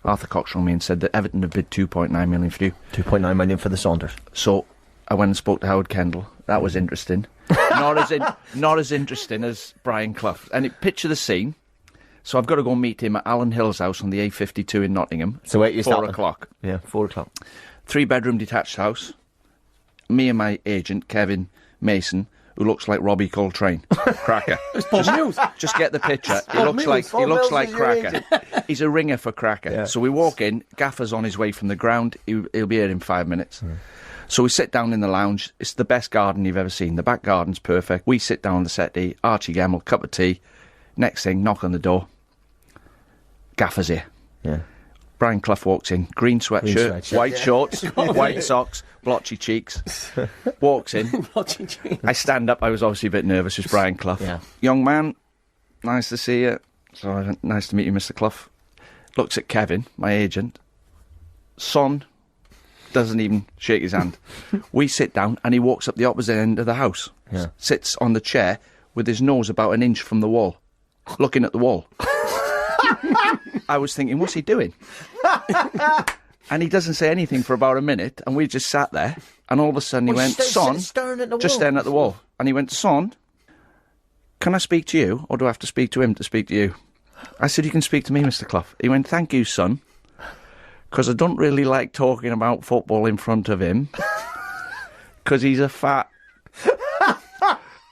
Arthur Cox rang me and said that Everton have bid 2.9 million for you. 2.9 million for the Saunders. So I went and spoke to Howard Kendall. That was interesting. not as interesting as Brian Clough. And picture the scene. So I've got to go and meet him at Alan Hill's house on the A52 in Nottingham. So wait, you 4 o'clock. Yeah, 4 o'clock. 3-bedroom detached house. Me and my agent, Kevin Mason, who looks like Robbie Coltrane. Cracker. Just get the picture. He looks like Cracker. He's a ringer for Cracker. Yeah. So we walk in, Gaffer's on his way from the ground. He'll be here in 5 minutes. So we sit down in the lounge. It's the best garden you've ever seen. The back garden's perfect. We sit down on the settee, Archie Gemmell, cup of tea. Next thing, knock on the door. Gaffer's here. Yeah. Brian Clough walks in, green sweatshirt, white shorts, white socks, blotchy cheeks. Walks in. I stand up. I was obviously a bit nervous. It's Brian Clough. Yeah. Young man, nice to see you. So I went, nice to meet you, Mr. Clough. Looks at Kevin, my agent. Son doesn't even shake his hand. We sit down and he walks up the opposite end of the house. Yeah. Sits on the chair with his nose about an inch from the wall, looking at the wall. I was thinking, what's he doing? And he doesn't say anything for about a minute, and we just sat there, and all of a sudden he went, Son, just staring at the wall. And he went, Son, can I speak to you, or do I have to speak to him to speak to you? I said, you can speak to me, Mr. Clough. He went, thank you, son, because I don't really like talking about football in front of him, because he's a fat...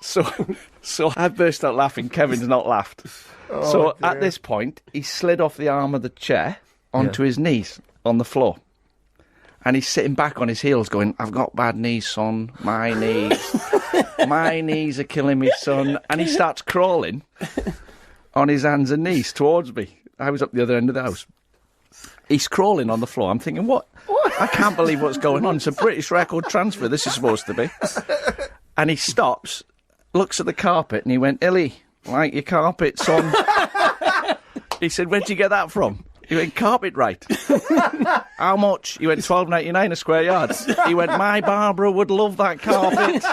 So I burst out laughing. Kevin's not laughed. So dear. At this point, he slid off the arm of the chair onto his knees on the floor. And he's sitting back on his heels going, I've got bad knees, son. My knees. My knees are killing me, son. And he starts crawling on his hands and knees towards me. I was up the other end of the house. He's crawling on the floor. I'm thinking, what? I can't believe what's going on. It's a British record transfer, this is supposed to be. And he stops, looks at the carpet, and he went, Illy, like your carpet, son. He said, where'd you get that from? He went, carpet right. How much? He went, $12.99 a square yard. He went, my Barbara would love that carpet.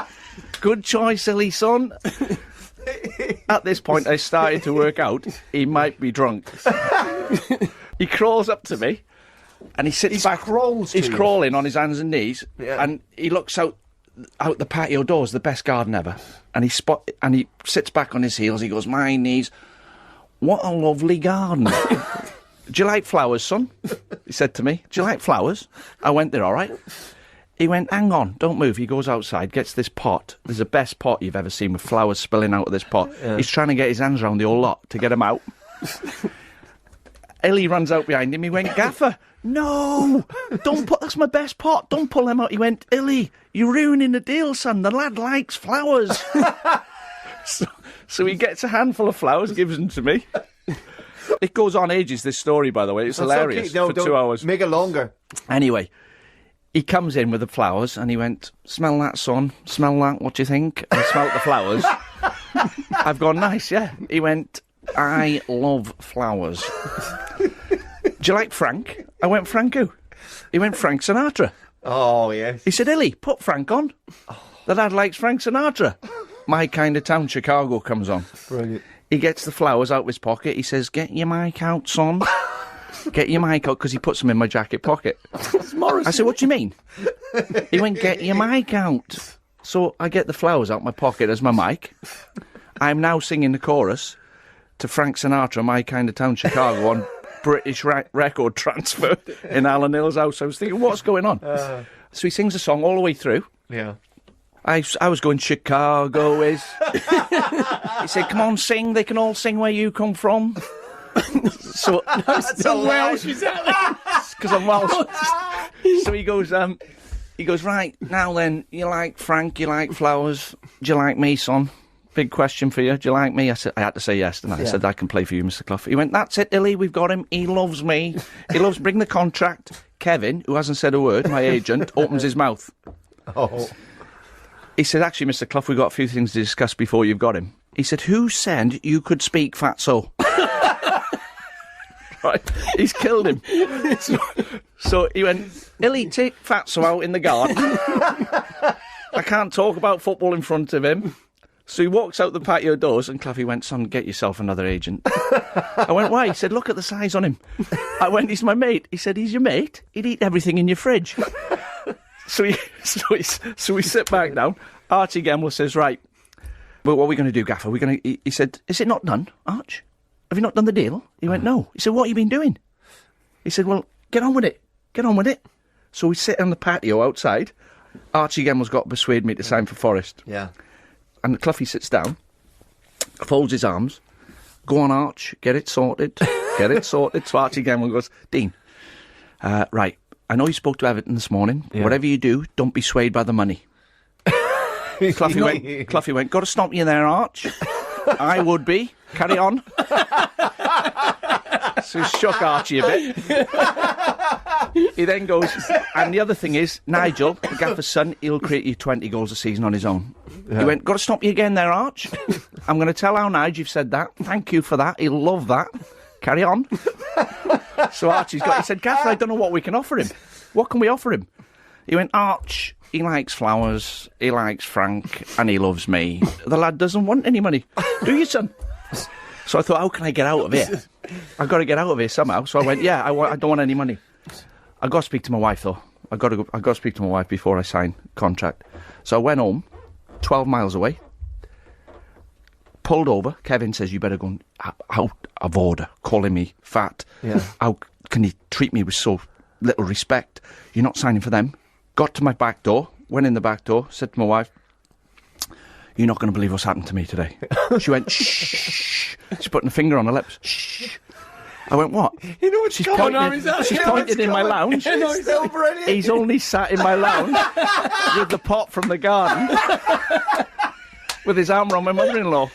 Good choice, Illy, son. At this point, I started to work out he might be drunk. He crawls up to me, and he sits back. He's crawling on his hands and knees, and he looks out the patio doors, the best garden ever, and he sits back on his heels. He goes, my knees, what a lovely garden. Do you like flowers, son? He said to me, do you like flowers? I went, they're all right. He went, hang on, don't move. He goes outside, gets this pot. There's the best pot you've ever seen with flowers spilling out of this pot. He's trying to get his hands around the whole lot to get them out. Ellie runs out behind him. He went, Gaffer, no, that's my best pot. Don't pull them out. He went, Illy, you're ruining the deal, son. The lad likes flowers. So he gets a handful of flowers, gives them to me. It goes on ages, this story, by the way. It's hilarious for 2 hours. Make it longer. Anyway, he comes in with the flowers and he went, smell that, son. Smell that, what do you think? I smelt the flowers. I've gone, nice, yeah. He went, I love flowers. Do you like Frank? I went, Frank who? He went, Frank Sinatra. Oh, yes. He said, Illy, put Frank on. The lad likes Frank Sinatra. My Kind of Town, Chicago comes on. Brilliant. He gets the flowers out of his pocket. He says, get your mic out, son. Get your mic out, because he puts them in my jacket pocket. I said, what do you mean? He went, get your mic out. So I get the flowers out my pocket as my mic. I'm now singing the chorus to Frank Sinatra, My Kind of Town, Chicago, on British record transfer in Alan Hill's house. I was thinking, what's going on? So he sings a song all the way through. Yeah. I was going, Chicago is... He said, come on, sing. They can all sing where you come from. So... That's Welsh, exactly. Because I'm Welsh. So he goes, right, now then, you like Frank, you like flowers, do you like me, son? Big question for you. Do you like me? I had to say yes, didn't I? I said, I can play for you, Mr. Clough. He went, that's it, Illy, we've got him. He loves me. Bring the contract. Kevin, who hasn't said a word, my agent, opens his mouth. Oh. He said, actually, Mr. Clough, we've got a few things to discuss before you've got him. He said, who said you could speak fatso? Right, he's killed him. So he went, Illy, take fatso out in the garden. I can't talk about football in front of him. So he walks out the patio doors and Cloughy went, son, get yourself another agent. I went, why? He said, look at the size on him. I went, he's my mate. He said, he's your mate? He'd eat everything in your fridge. So we sit back down. Archie Gemmill says, right, well, what are we going to do, Gaffer? He said, is it not done, Arch? Have you not done the deal? He went, no. He said, what have you been doing? He said, well, get on with it. Get on with it. So we sit on the patio outside. Archie Gemmill's got to persuade me to sign for Forest. Yeah. And Cloughy sits down, folds his arms, go on, Arch, get it sorted, get it sorted. So Archie Gemmell goes, Dean, right, I know you spoke to Everton this morning. Yeah. Whatever you do, don't be swayed by the money. Cloughy went, got to stop you there, Arch. I would be. Carry on. So he shook Archie a bit. He then goes, and the other thing is, Nigel, the Gaffer's son, he'll create you 20 goals a season on his own. Yeah. He went, got to stop you again there, Arch. I'm going to tell how Nigel you've said that. Thank you for that. He'll love that. Carry on. So he said, Gaffer, I don't know what we can offer him. What can we offer him? He went, Arch, he likes flowers, he likes Frank, and he loves me. The lad doesn't want any money. Do you, son? So I thought, how can I get out of here? I've got to get out of here somehow. So I went, yeah, I don't want any money. I've got to speak to my wife, though. I've got to speak to my wife before I sign contract. So I went home, 12 miles away, pulled over. Kevin says, you better go out of order, calling me fat. Yeah. How can you treat me with so little respect? You're not signing for them. Got to my back door, went in the back door, said to my wife, you're not going to believe what's happened to me today. She went, shh. She's putting a finger on her lips. Shh. I went, what? You know what's she's going on? She's pointed in my lounge. It's still brilliant. He's only sat in my lounge with the pot from the garden with his arm around my mother-in-law.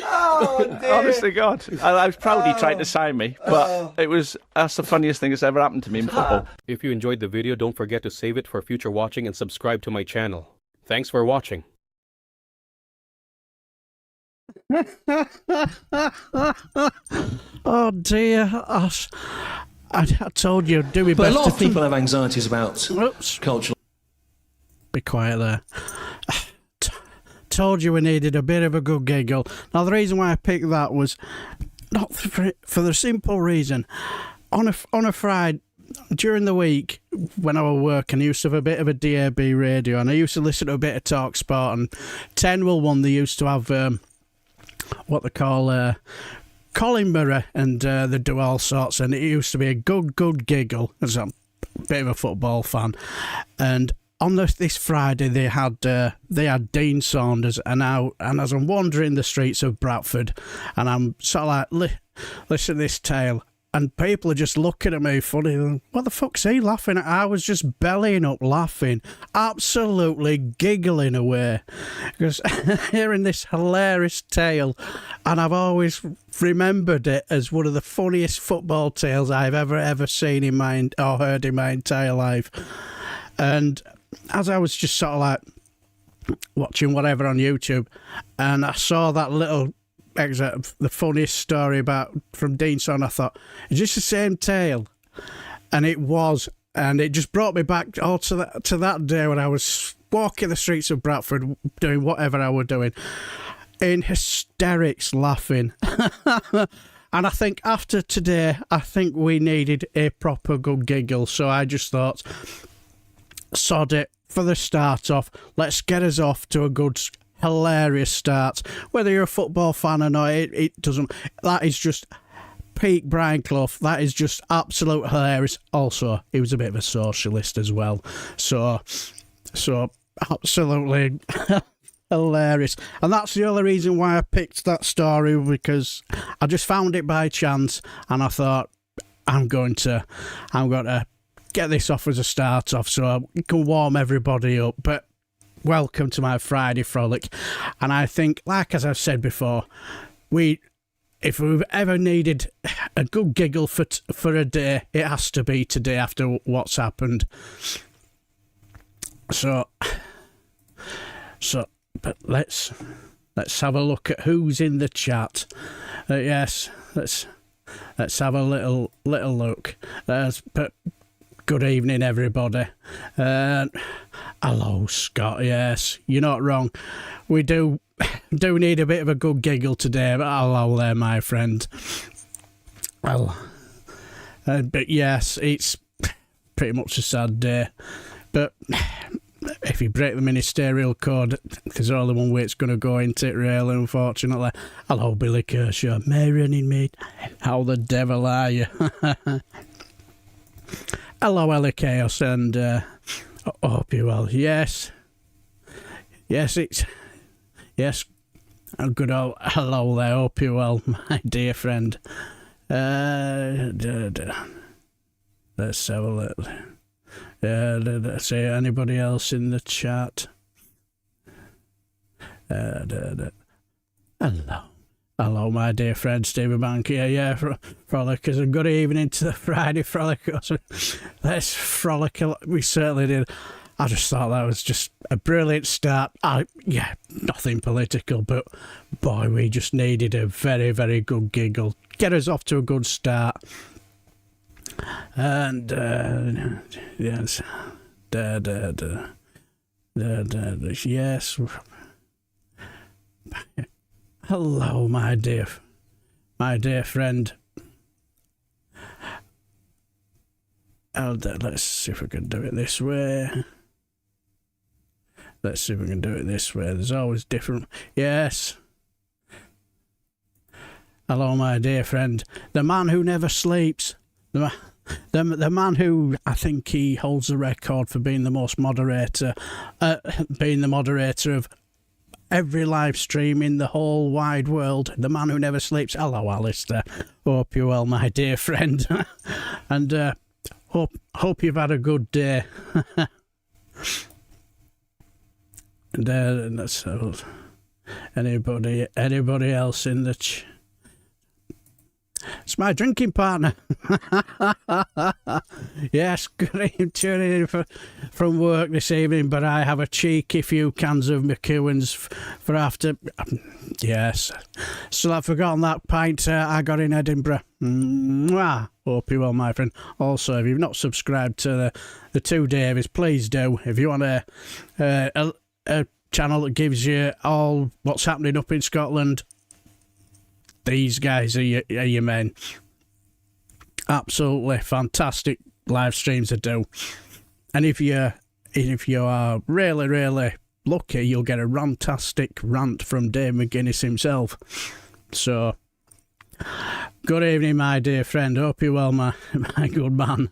Oh, dear. Honestly, God. I was proud he tried to sign me, but that's the funniest thing that's ever happened to me in football. If you enjoyed the video, don't forget to save it for future watching and subscribe to my channel. Thanks for watching. Oh dear, I told you, do me best. But a lot of people have anxieties about cultural. Be quiet there. Told you we needed a bit of a good giggle. Now the reason why I picked that was not for the simple reason. On a Friday during the week when I was working, I used to have a bit of a DAB radio, and I used to listen to a bit of Talk Sport. And 10 will 1, they used to have what they call Colin Murray, and they do all sorts. And it used to be a good giggle. As I'm a bit of a football fan, and on this Friday they had Dean Saunders, and as I'm wandering the streets of Bradford, and I'm sort of like listen to this tale, and people are just looking at me funny. What the fuck's he laughing at? I was just bellying up laughing, absolutely giggling away, because hearing this hilarious tale, and I've always remembered it as one of the funniest football tales I've ever seen or heard in my entire life. And as I was just sort of like watching whatever on YouTube, and I saw that little excerpt of the funniest story from Dean Son, I thought, is this the same tale? And it was, and it just brought me back all to that day when I was walking the streets of Bradford doing whatever I was doing, in hysterics, laughing. And I think after today, I think we needed a proper good giggle, so I just thought, sod it, for the start off, let's get us off to a good, hilarious start. Whether you're a football fan or not, it doesn't. That is just peak Brian Clough. That is just absolute hilarious. Also, he was a bit of a socialist as well, so absolutely hilarious. And that's the only reason why I picked that story, because I just found it by chance, and I thought, I'm going to get this off as a start off so I can warm everybody up. But welcome to my Friday frolic. And I think, like as I've said before, if we've ever needed a good giggle for a day, it has to be today after what's happened. So but let's have a look at who's in the chat. Yes, let's have a little look. Good evening, everybody. Hello, Scott. Yes, you're not wrong. We do need a bit of a good giggle today, but hello there, my friend. Well, but yes, it's pretty much a sad day. But if you break the ministerial code, there's only one way it's going to go into it, really, unfortunately. Hello, Billy Kershaw. May running mate. How the devil are you? Hello, Ellie Chaos, and I hope you're well. Yes, and good old hello there. Hope you're well, my dear friend. Let's have a look. Let's see anybody else in the chat. Hello, my dear friend Stevie Bank. Yeah, Frolickers, and good evening to the Friday Frolickers. Let's frolic. We certainly did. I just thought that was just a brilliant start. Nothing political, but boy, we just needed a very, very good giggle. Get us off to a good start. And, yes. Yes. Hello, my dear friend. Let's see if we can do it this way. There's always different. Yes. Hello, my dear friend. The man who never sleeps. The man who, I think he holds the record for being the moderator of every live stream in the whole wide world. The man who never sleeps. Hello, Alistair. Hope you're well, my dear friend. And hope you've had a good day. And let's have anybody else in the It's my drinking partner. Yes, tuning in from work this evening, but I have a cheeky few cans of McEwen's for after. Yes, still I've forgotten that pint I got in Edinburgh. Hope you're well, my friend. Also, if you've not subscribed to the Two Davies, please do. If you want a channel that gives you all what's happening up in Scotland, these guys are your men. Absolutely fantastic live streams to do. And if you are really, really lucky, you'll get a rantastic rant from Dave McGuinness himself. So, good evening, my dear friend. Hope you're well, my good man.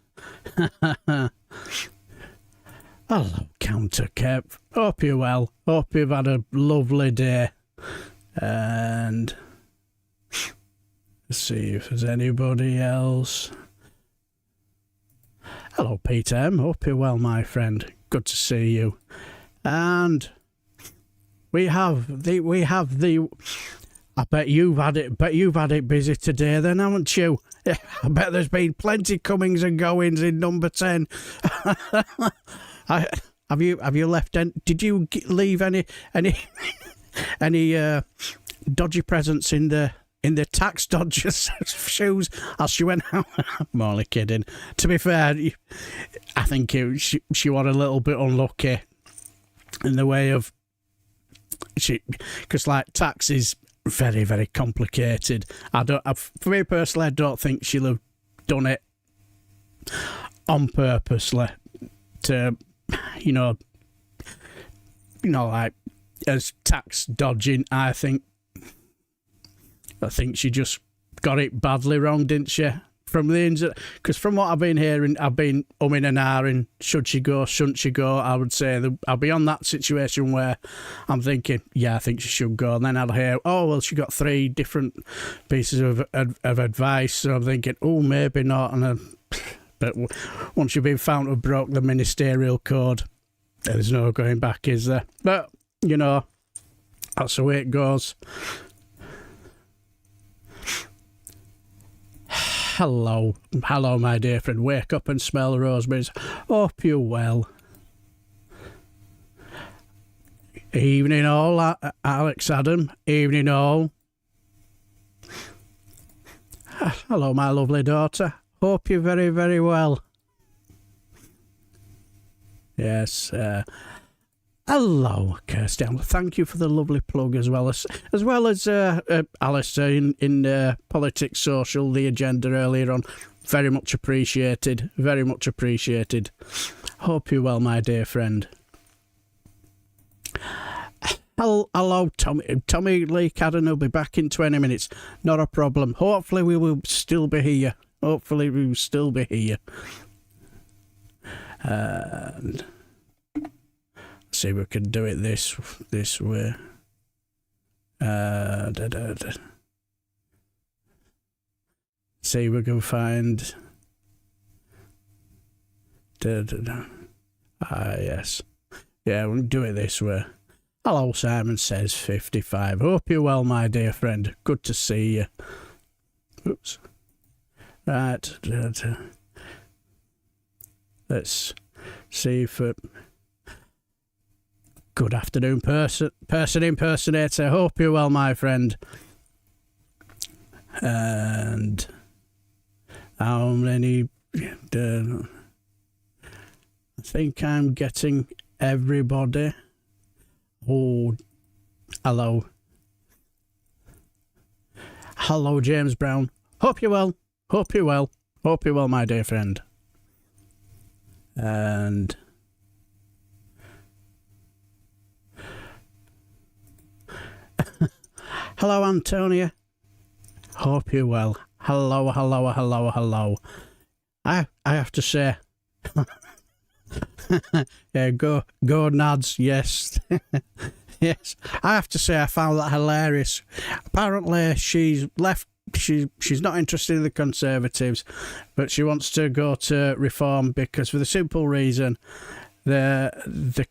Hello, Counter Kev. Hope you're well. Hope you've had a lovely day. And let's see if there's anybody else. Hello, Peter M. Hope you're well, my friend. Good to see you. And we have the. I bet you've had it busy today, then, haven't you? I bet there's been plenty comings and goings in number 10. Have you left? Did you leave any dodgy presents in the tax dodger's shoes as she went out? I'm only kidding. To be fair, I think she was a little bit unlucky in the way of because like tax is very, very complicated. For me personally, I don't think she'll have done it on purposely to, like as tax dodging. I think she just got it badly wrong, didn't she? Because from what I've been hearing, I've been umming and ahhing, should she go, shouldn't she go? I would say I'll be on that situation where I'm thinking, yeah, I think she should go. And then I'll hear, oh, well, she got 3 different pieces of advice. So I'm thinking, oh, maybe not. But once you've been found to have broke the ministerial code, there's no going back, is there? But, that's the way it goes. Hello, my dear friend. Wake up and smell roseberries. Hope you're well. Evening all, Alex Adam. Evening all. Hello, my lovely daughter. Hope you're very, very well. Yes. Hello, Kirsty. Thank you for the lovely plug, as well as Alistair in Politics Social, the agenda earlier on. Very much appreciated. Very much appreciated. Hope you're well, my dear friend. Hello, Tommy. Tommy Lee Cadden will be back in 20 minutes. Not a problem. Hopefully we will still be here. And see if we can do it this way. See if we can find. Yes. Yeah, we'll do it this way. Hello, Simon Says 55. Hope you're well, my dear friend. Good to see you. Oops. Right. Let's see if... Good afternoon, person impersonator. Hope you're well, my friend. And... How many... I think I'm getting everybody. Oh, hello. Hello, James Brown. Hope you're well. Hope you're well, my dear friend. And... Hello, Antonia. Hope you're well. Hello. I have to say... Yeah, go Nads, yes. Yes, I have to say I found that hilarious. Apparently she's left, she's not interested in the Conservatives, but she wants to go to Reform because, for the simple reason, the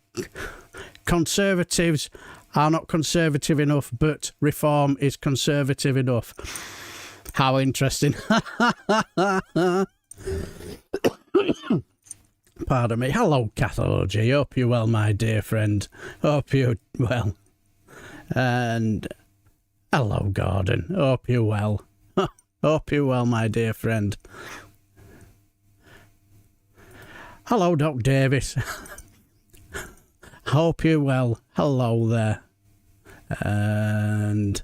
Conservatives are not conservative enough, but Reform is conservative enough. How interesting. Pardon me. Hello, Cathology. Hope you're well, my dear friend. Hope you're well. And hello, Gordon. Hope you're well. Hope you're well, my dear friend. Hello, Doc Davis. Hope you're well. Hello there. And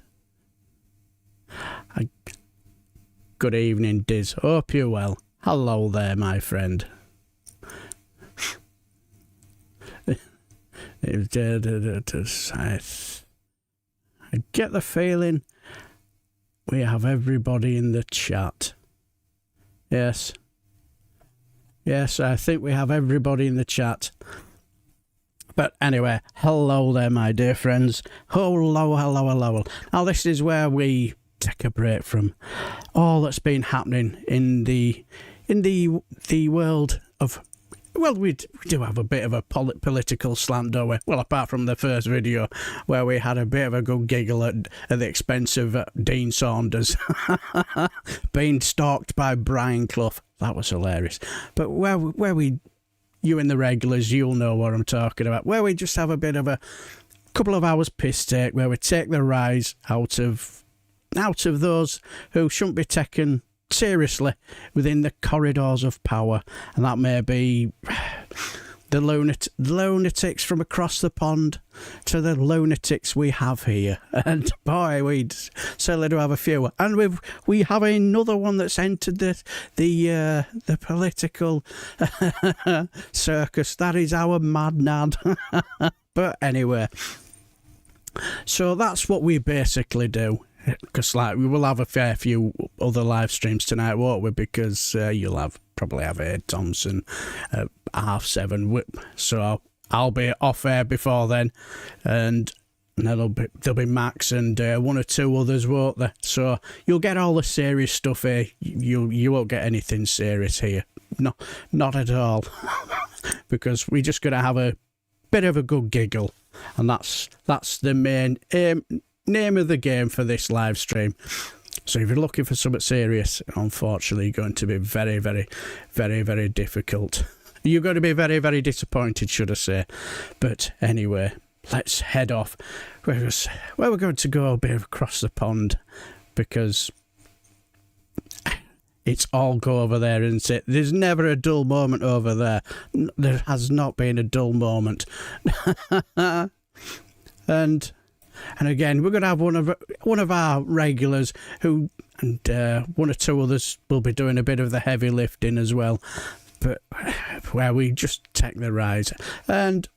good evening, Diz. Hope you're well. Hello there, my friend. I get the feeling we have everybody in the chat. Yes, I think we have everybody in the chat. But anyway, hello there, my dear friends. Hello. Now, this is where we take a break from all that's been happening in the world of... Well, we do have a bit of a political slant, don't we? Well, apart from the first video where we had a bit of a good giggle at the expense of Dean Saunders being stalked by Brian Clough. That was hilarious. But where we, you and the regulars, you'll know what I'm talking about, where we just have a bit of a couple of hours piss take, where we take the rise out of those who shouldn't be taken seriously within the corridors of power, and that may be the lunatics from across the pond to the lunatics we have here. And boy, we certainly do have a few. And we have another one that's entered the political circus. That is our Mad Nad. But anyway, so that's what we basically do. Because we will have a fair few other live streams tonight, won't we? Because you'll probably have Ed Thompson at 7:30. So I'll be off air before then, and there'll be Max and one or two others, won't there? So you'll get all the serious stuff here. You won't get anything serious here. No, not at all. Because we're just going to have a bit of a good giggle, and that's the main name of the game for this live stream. So if you're looking for something serious, unfortunately, you're going to be very, very, very, very difficult. You're going to be very, very disappointed, should I say. But anyway, let's head off. We're going to go a bit across the pond, because it's all go over there, isn't it? There's never a dull moment over there. There has not been a dull moment. And again, we're going to have one of our regulars who, and one or two others will be doing a bit of the heavy lifting as well, but where we just take the rise. And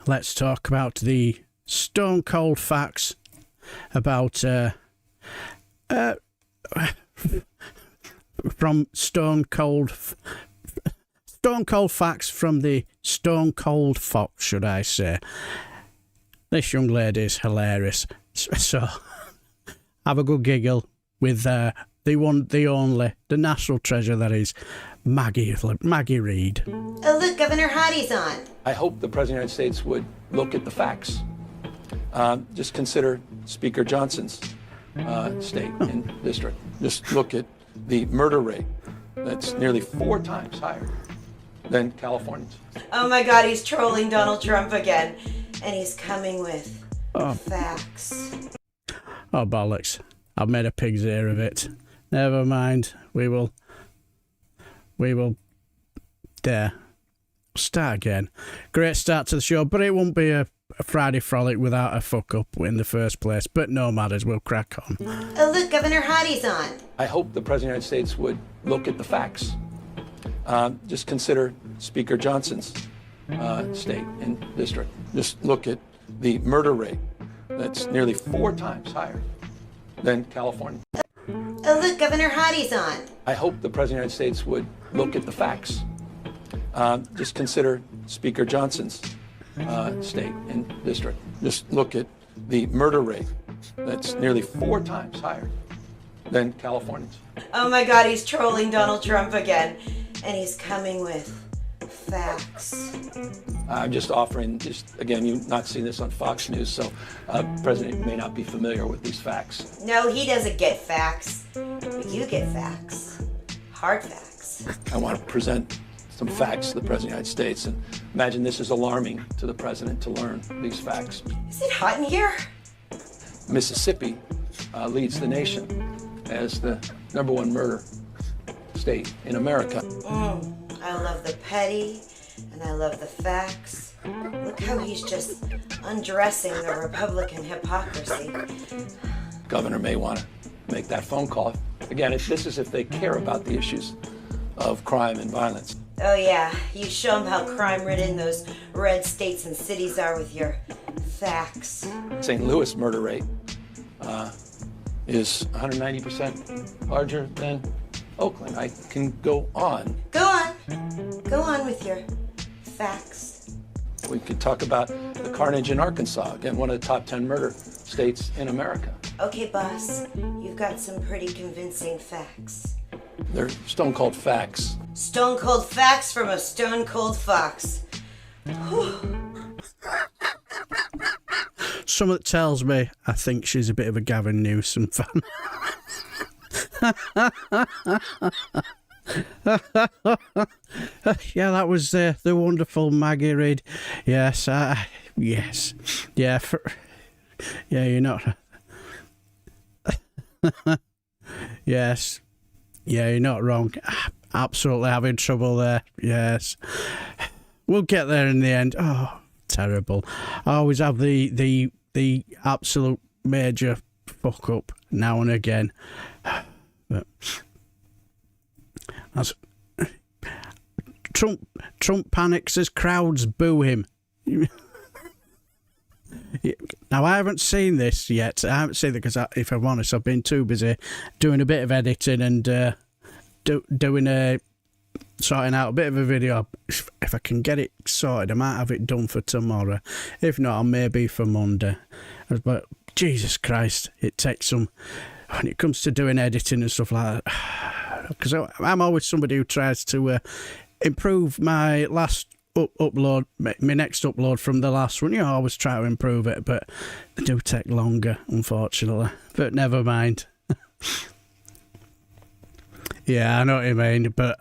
let's talk about the stone cold facts about from Stone Cold facts from the Stone Cold Fox, should I say. This young lady is hilarious. So have a good giggle with the one, the only, the national treasure that is Maggie Reid. Oh, look, Governor Hottie's on. I hope the President of the United States would look at the facts. Just consider Speaker Johnson's state and district. Just look at the murder rate. That's nearly 4 times higher than California's. Oh my God, he's trolling Donald Trump again. And he's coming with facts. Oh, bollocks. I've made a pig's ear of it. Never mind. We will there. Start again. Great start to the show, but it won't be a Friday frolic without a fuck up in the first place. But no matters, we'll crack on. Oh, look, Governor Hottie's on. I hope the President of the United States would look at the facts. Just consider Speaker Johnson's state and district. Just look at the murder rate. That's nearly 4 times higher than California. Oh, look, Governor Hottie's on. I hope the President of the United States would look at the facts. Just consider Speaker Johnson's state and district. Just look at the murder rate. That's nearly 4 times higher than California's. Oh my God, he's trolling Donald Trump again. And he's coming with facts. I'm just offering, again, you've not seen this on Fox News, so the President may not be familiar with these facts. No, he doesn't get facts. But you get facts. Hard facts. I want to present some facts to the President of the United States, and imagine this is alarming to the President to learn these facts. Is it hot in here? Mississippi leads the nation as the #1 murder state in America. I love the petty, and I love the facts. Look how he's just undressing the Republican hypocrisy. Governor may want to make that phone call. Again, this is if they care about the issues of crime and violence. Oh yeah, you show them how crime-ridden those red states and cities are with your facts. St. Louis murder rate is 190% larger than Oakland. I can go on. Go on. Go on with your facts. We could talk about the carnage in Arkansas, again, one of the top 10 murder states in America. Okay, boss, you've got some pretty convincing facts. They're stone-cold facts. Stone-cold facts from a stone-cold fox. Something tells me I think she's a bit of a Gavin Newsom fan. Yeah, that was the wonderful Maggie Reid. Yes, yes, yeah, yeah. You're not. Yes, yeah, you're not wrong. Absolutely having trouble there. Yes, we'll get there in the end. Oh, terrible! I always have the absolute major fuck up now and again. But that's Trump panics as crowds boo him. Now, I haven't seen this yet. I haven't seen it because, if I'm honest, I've been too busy doing a bit of editing and sorting out a bit of a video. If I can get it sorted, I might have it done for tomorrow. If not, maybe for Monday. But Jesus Christ, it takes some... When it comes to doing editing and stuff like that, because I'm always somebody who tries to improve my last upload, my next upload from the last one. You know, I always try to improve it, but they do take longer, unfortunately. But never mind. Yeah, I know what you mean, but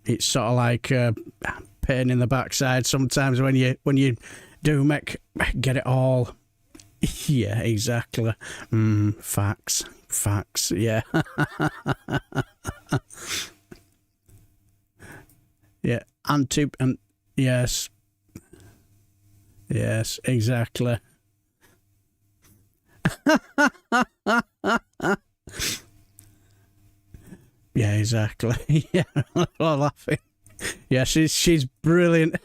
it's sort of like a pain in the backside sometimes when you do get it all. Yeah, exactly. Facts. facts, yeah. Yeah, and yes. Yes, exactly. Yeah, exactly. Yeah, I'm laughing. Yeah, she's brilliant.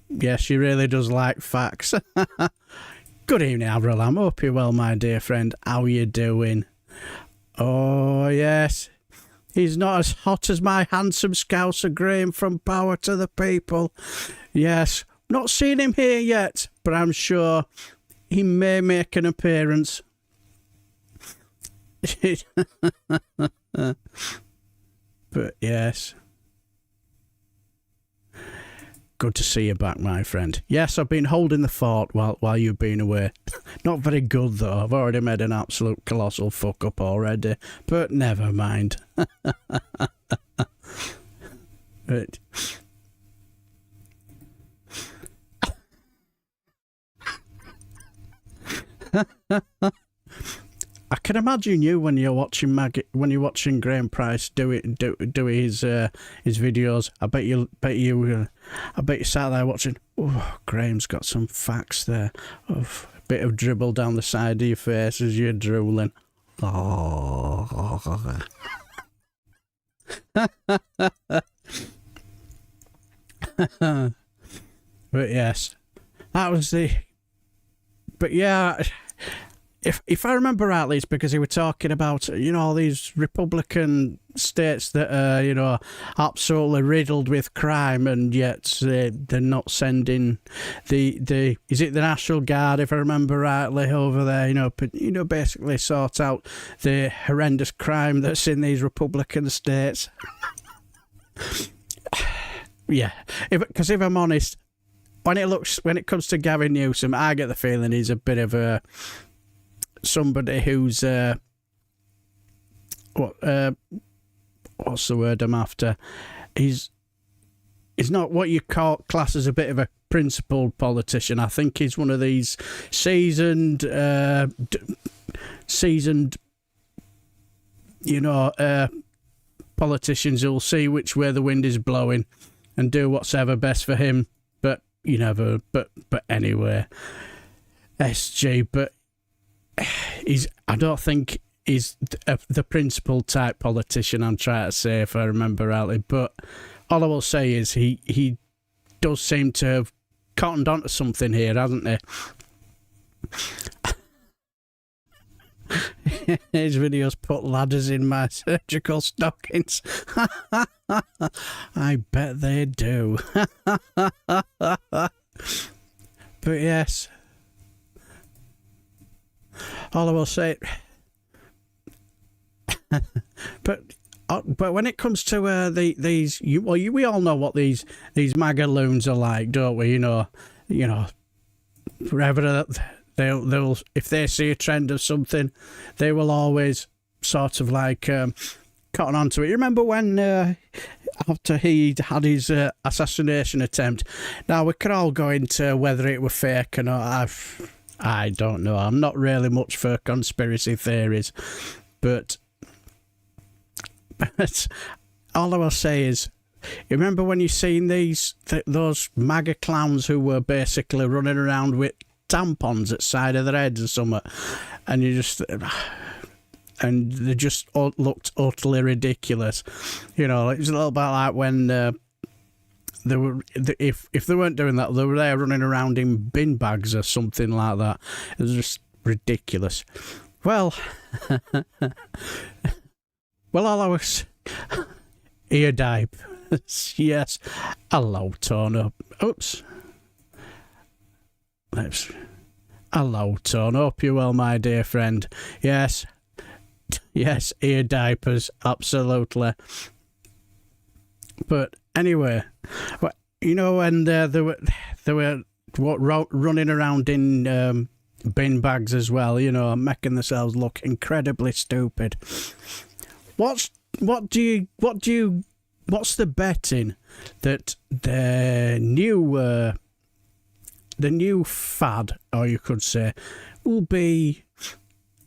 Yeah, she really does like facts. Good evening, Avril. I hope you're well, my dear friend. How you doing? Oh, yes. He's not as hot as my handsome Scouser Graham from Power to the People. Yes, not seen him here yet, but I'm sure he may make an appearance. But yes. Good to see you back, my friend. Yes, I've been holding the fort while you've been away. Not very good, though. I've already made an absolute colossal fuck up already. But never mind. But... I can imagine you when you're watching Graham Price do his videos. I bet you sat there watching. Oh, Graham's got some facts there. Oh, a bit of dribble down the side of your face as you're drooling. Oh. But yes, that was the. But yeah. If I remember rightly, it's because he were talking about, all these Republican states that are, absolutely riddled with crime, and yet they're not sending the is it the National Guard, if I remember rightly, over there, basically sort out the horrendous crime that's in these Republican states. Yeah, because if I'm honest, when it comes to Gavin Newsom, I get the feeling he's a bit of a somebody who's what's the word I'm after? He's not what you class as a bit of a principled politician. I think he's one of these seasoned politicians who'll see which way the wind is blowing and do what's ever best for him. But but anyway, SG. But I don't think he's the principled type politician I'm trying to say, if I remember rightly. But all I will say is he does seem to have cottoned onto something here, hasn't he? His videos put ladders in my surgical stockings. I bet they do. But yes. All I will say, but when it comes to we all know what these MAGA loons are like, don't we? Forever they'll if they see a trend of something, they will always sort of like cotton onto it. You remember when after he had his assassination attempt? Now we could all go into whether it were fake or not. I don't know. I'm not really much for conspiracy theories, but all I will say is, you remember when you seen those MAGA clowns who were basically running around with tampons at the side of their heads or something, and they just looked utterly ridiculous. It was a little bit like when. They were, if they weren't doing that, they were there running around in bin bags or something like that. It was just ridiculous. Well, all I was ear diapers. Yes, hello, Tone. Oops. Hello, Tone. Hope you're well, my dear friend. Yes, ear diapers, absolutely. But anyway, when they were running around in bin bags as well, making themselves look incredibly stupid. What's the betting that their new new fad, or you could say, will be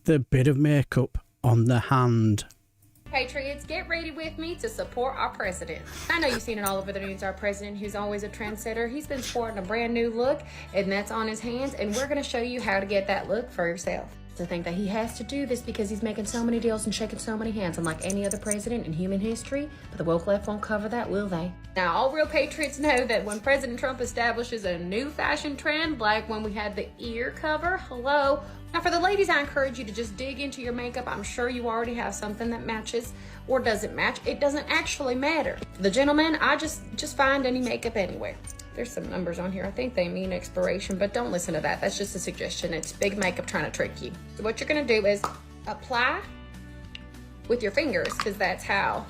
the bit of makeup on the hand. Patriots, get ready with me to support our president. I know you've seen it all over the news, our president, who's always a trendsetter. He's been sporting a brand new look, and that's on his hands, and we're going to show you how to get that look for yourself. To think that he has to do this because he's making so many deals and shaking so many hands, unlike any other president in human history, but the woke left won't cover that, will they? Now, all real patriots know that when President Trump establishes a new fashion trend, like when we had the ear cover, hello. Now, for the ladies, I encourage you to just dig into your makeup. I'm sure you already have something that matches or doesn't match. It doesn't actually matter. For the gentlemen, I just find any makeup anywhere. There's some numbers on here. I think they mean expiration, but don't listen to that. That's just a suggestion. It's big makeup trying to trick you. So what you're gonna do is apply with your fingers, because that's how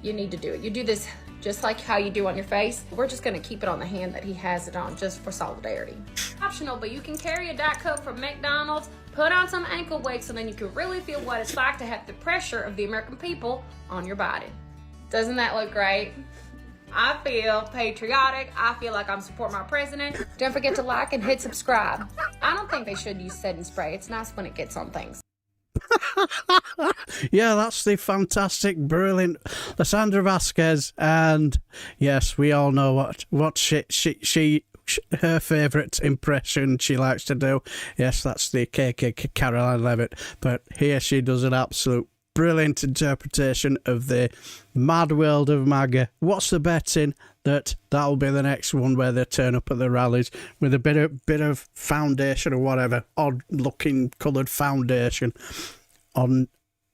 you need to do it. You do this just like how you do on your face. We're just gonna keep it on the hand that he has it on, just for solidarity. Optional, but you can carry a Diet Coke from McDonald's, put on some ankle weights, and then you can really feel what it's like to have the pressure of the American people on your body. Doesn't that look great? I feel patriotic. I feel like I'm supporting my president. Don't forget to like and hit subscribe. I don't think they should use setting spray. It's nice when it gets on things. Yeah, that's the fantastic, brilliant Lysandra Vasquez, and yes, we all know what she her favourite impression she likes to do. Yes, that's the KK Caroline Levitt, but here she does an absolute brilliant interpretation of the mad world of MAGA. What's the betting that that'll be the next one where they turn up at the rallies with a bit of foundation or whatever, odd looking coloured foundation on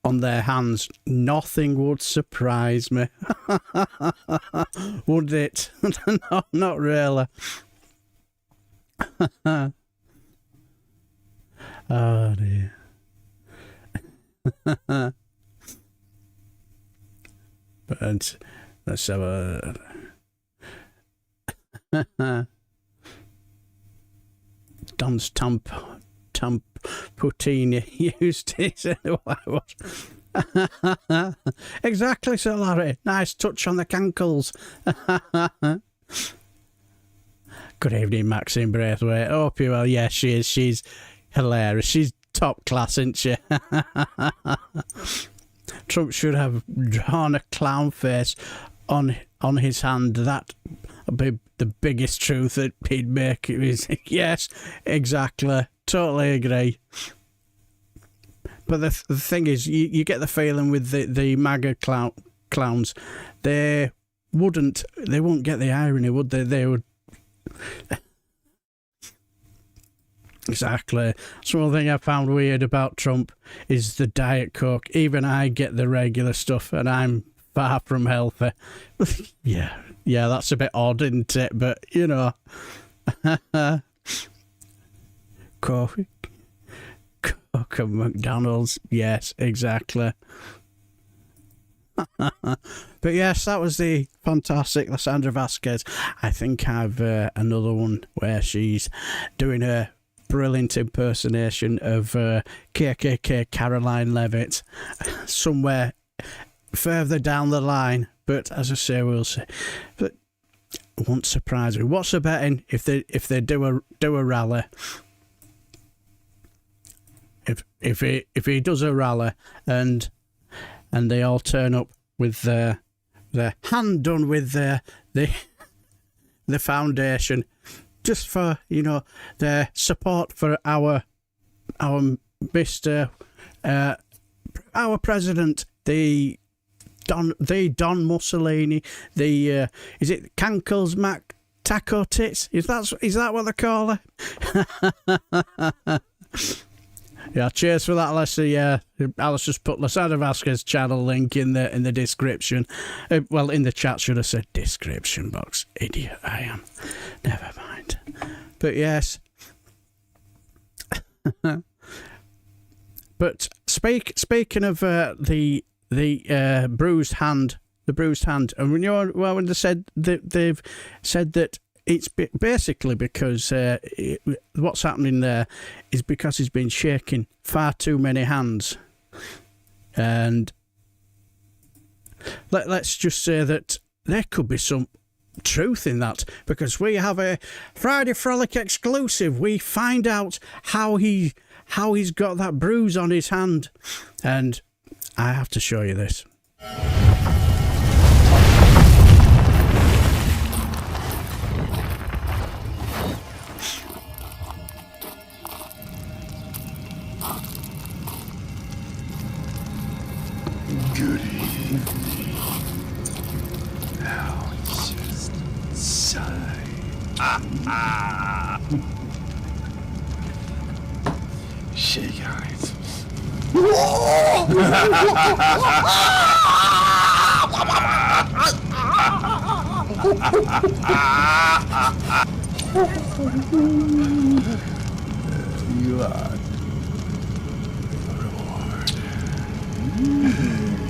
their hands? Nothing would surprise me. Would it? No, not really. Oh dear. But let's have a Don's Puccini used it. Exactly, Sir Larry. Nice touch on the cankles. Good evening, Maxine Braithwaite. Hope you well. Yeah, she is. She's hilarious. She's top class, isn't she? Trump should have drawn a clown face on his hand. That would be the biggest truth that he'd make. Yes, exactly. Totally agree. But the thing is, you get the feeling with the MAGA clowns, they wouldn't get the irony, would they? They would. Exactly. One thing I found weird about Trump is the Diet Coke. Even I get the regular stuff, and I'm far from healthy. Yeah, that's a bit odd, isn't it? But, you know. Coke and McDonald's. Yes, exactly. But yes, that was the fantastic Lysandra Vasquez. I think I've another one where she's doing her brilliant impersonation of KKK Caroline Levitt somewhere further down the line. But as I say, we'll see. But it won't surprise me. What's the betting if they do a rally? If he does a rally and they all turn up with their hand done with the foundation, just for, you know, their support for our Mr. Our president, the Don Mussolini, is it Cankles Mac Taco Tits? Is that what they call her? Yeah, cheers for that, Leslie. Yeah, Alice just put Lysandra Vasquez channel link in the description. Well, in the chat, should have said description box. Idiot I am. Never mind. But yes. But speaking of the bruised hand, and when they said that they've said that. It's basically because what's happening there is because he's been shaking far too many hands. And let's just say that there could be some truth in that, because we have a Friday Frolic exclusive. We find out how he's got that bruise on his hand, and I have to show you this. Good evening. Now it's just inside. Shake hands. You are reward.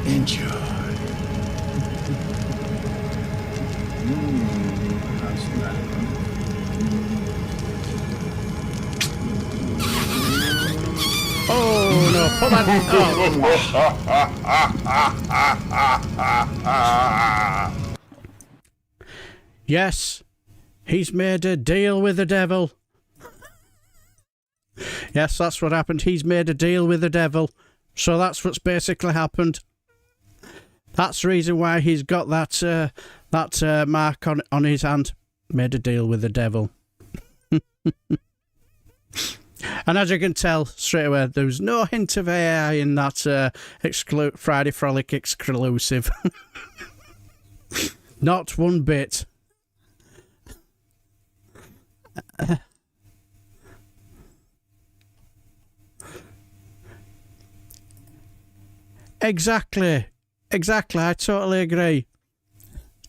Enjoy. That's right. Oh no, put that Yes, he's made a deal with the devil. Yes, that's what happened. He's made a deal with the devil. So that's what's basically happened. That's the reason why he's got that mark on his hand. Made a deal with the devil. And as you can tell straight away, there's no hint of AI in that Friday Frolic exclusive. Not one bit. Exactly. I totally agree.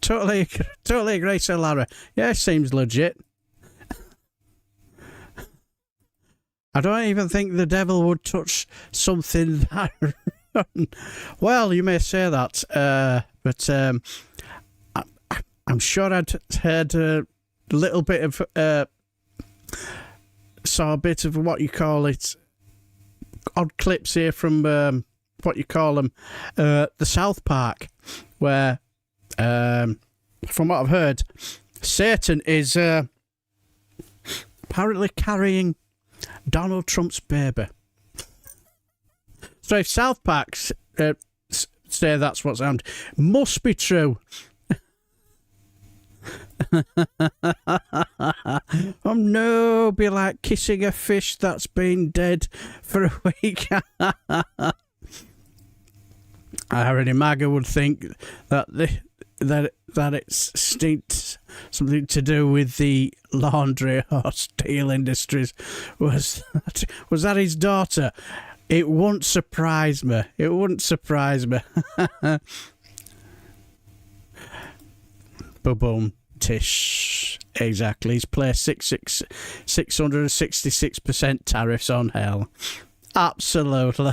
Totally agree, Sir Lara. Yeah, seems legit. I don't even think the devil would touch something that... Well, you may say that, but I'm sure I'd heard a little bit of... saw a bit of what you call it... odd clips here from... what you call them, the South Park, where, from what I've heard, Satan is apparently carrying Donald Trump's baby. So if South Park say that's what's happened, must be true. Oh no, be like kissing a fish that's been dead for a week. I already MAGA would think that that it's something to do with the laundry or steel industries. Was that his daughter? It wouldn't surprise me. It wouldn't surprise me. Boom, tish. Exactly. He's placed 666% tariffs on hell. Absolutely.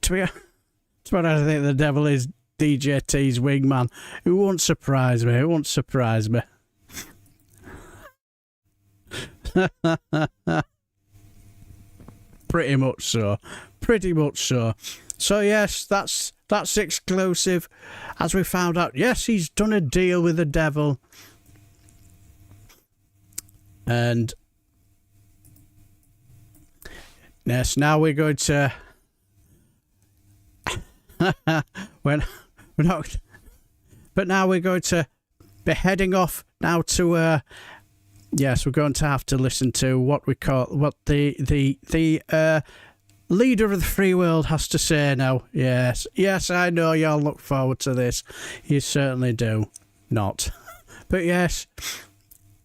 To be what I think the devil is DJT's wingman. It won't surprise me. It won't surprise me. Pretty much so. Pretty much so. So yes, that's exclusive. As we found out, yes, he's done a deal with the devil. And yes, now we're going to we're not, but now we're going to be heading off now to yes, we're going to have to listen to what the leader of the free world has to say now. Yes, I know y'all look forward to this. You certainly do not. But yes,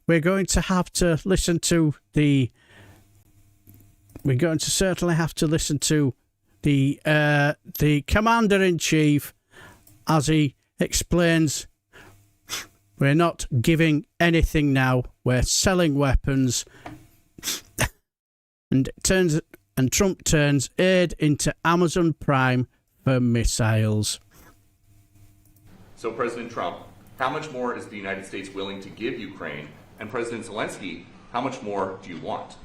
we're going to have to listen to the Commander-in-Chief as he explains we're not giving anything now, we're selling weapons, and Trump turns aid into Amazon Prime for missiles. So President Trump, how much more is the United States willing to give Ukraine? And President Zelensky, how much more do you want?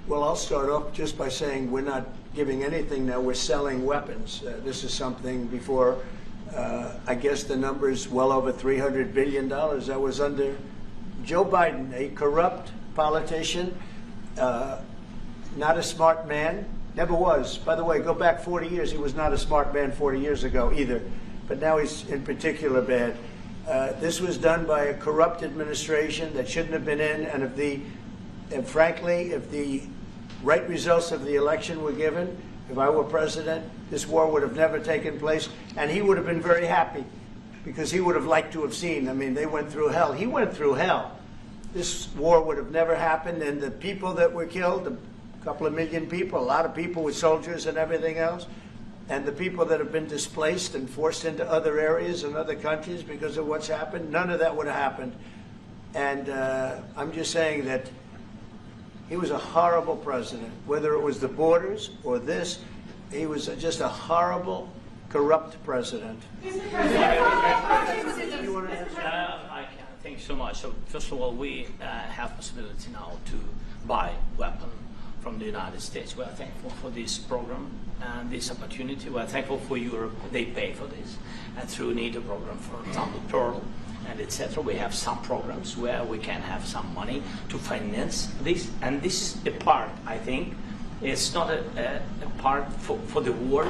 Well, I'll start off just by saying we're not giving anything now. We're selling weapons. This is something before I guess the number is well over $300 billion. That was under Joe Biden, a corrupt politician, not a smart man, never was. By the way, go back 40 years, he was not a smart man 40 years ago either, but now he's in particular bad. This was done by a corrupt administration that shouldn't have been in, and frankly, if the right results of the election were given, if I were president, this war would have never taken place, and he would have been very happy because he would have liked to have seen. I mean, they went through hell. He went through hell. This war would have never happened, and the people that were killed, a couple of million people, a lot of people with soldiers and everything else, and the people that have been displaced and forced into other areas and other countries because of what's happened, none of that would have happened. And I'm just saying that he was a horrible president, whether it was the borders or this. He was just a horrible, corrupt president. Thank you so much. So first of all, we have possibility now to buy weapon from the United States. We are thankful for this program and this opportunity. We are thankful for Europe. They pay for this. And through NATO program, for example, Pearl and etc., we have some programs where we can have some money to finance this. And this is a part, I think, it's not a part for the war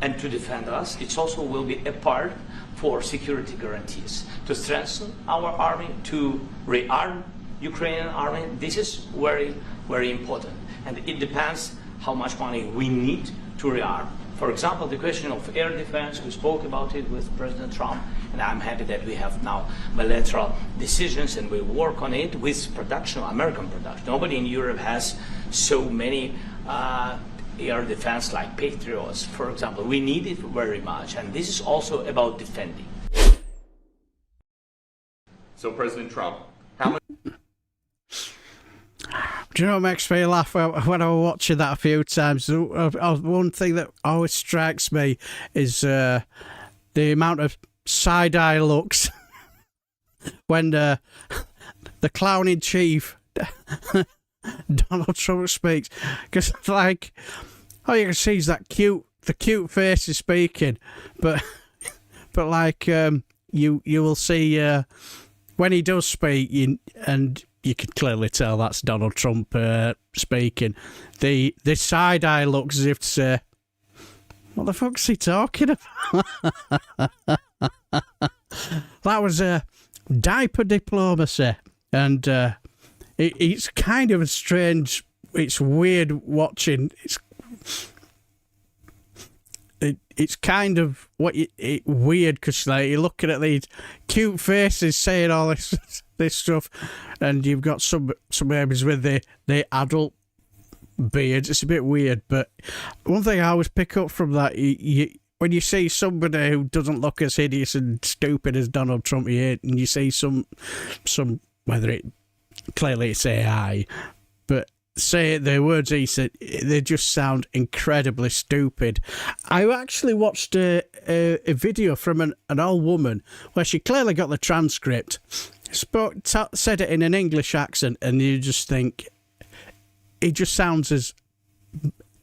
and to defend us. It also will be a part for security guarantees, to strengthen our army, to rearm Ukrainian army. This is very, very important. And it depends how much money we need to rearm. For example, the question of air defense, we spoke about it with President Trump, and I'm happy that we have now bilateral decisions and we work on it with production, American production. Nobody in Europe has so many air defense like Patriots, for example. We need it very much, and this is also about defending. So, President Trump, how much... Do you know what makes me laugh when I was watching that a few times? One thing that always strikes me is the amount of side-eye looks when the clown in chief, Donald Trump, speaks. Because, like, all you can see is the cute face is speaking, but like, you will see when he does speak, and you can clearly tell that's Donald Trump speaking. The side eye looks as if to say, "What the fuck's he talking about?" That was diaper diplomacy, and it's kind of a strange. It's weird watching. It's kind of weird because like you're looking at these cute faces saying all this stuff, and you've got some babies with the adult beards. It's a bit weird, but one thing I always pick up from that, when you see somebody who doesn't look as hideous and stupid as Donald Trump, and you see some whether it clearly it's AI, but say the words he said, they just sound incredibly stupid. I actually watched a video from an old woman where she clearly got the transcript, said it in an English accent, and you just think it just sounds as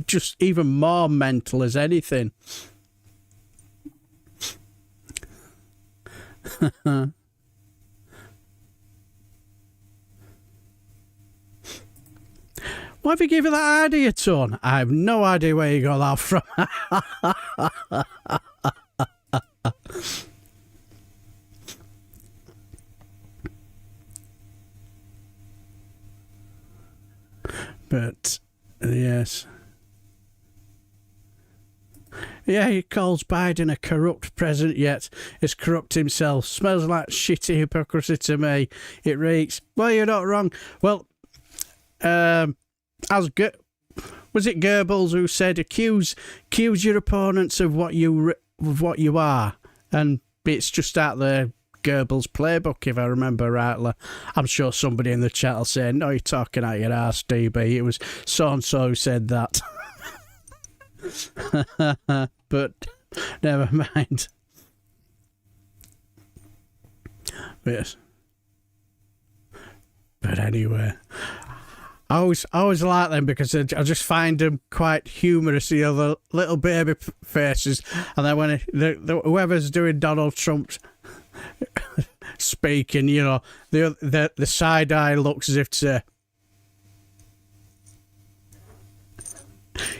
just even more mental as anything. Why have you given that idea, Ton? I have no idea where you got that from. But, yes. Yeah, he calls Biden a corrupt president, yet is corrupt himself. Smells like shitty hypocrisy to me. It reeks. Well, you're not wrong. Well, was it Goebbels who said, accuse your opponents of what you are, and it's just out there Goebbels' playbook, if I remember rightly. I'm sure somebody in the chat will say, no, you're talking out your arse, DB. It was so-and-so who said that. But never mind. Yes. But anyway, I always like them because I just find them quite humorous, you know, the little baby faces. And then when whoever's doing Donald Trump's speaking, you know, the side eye looks as if to,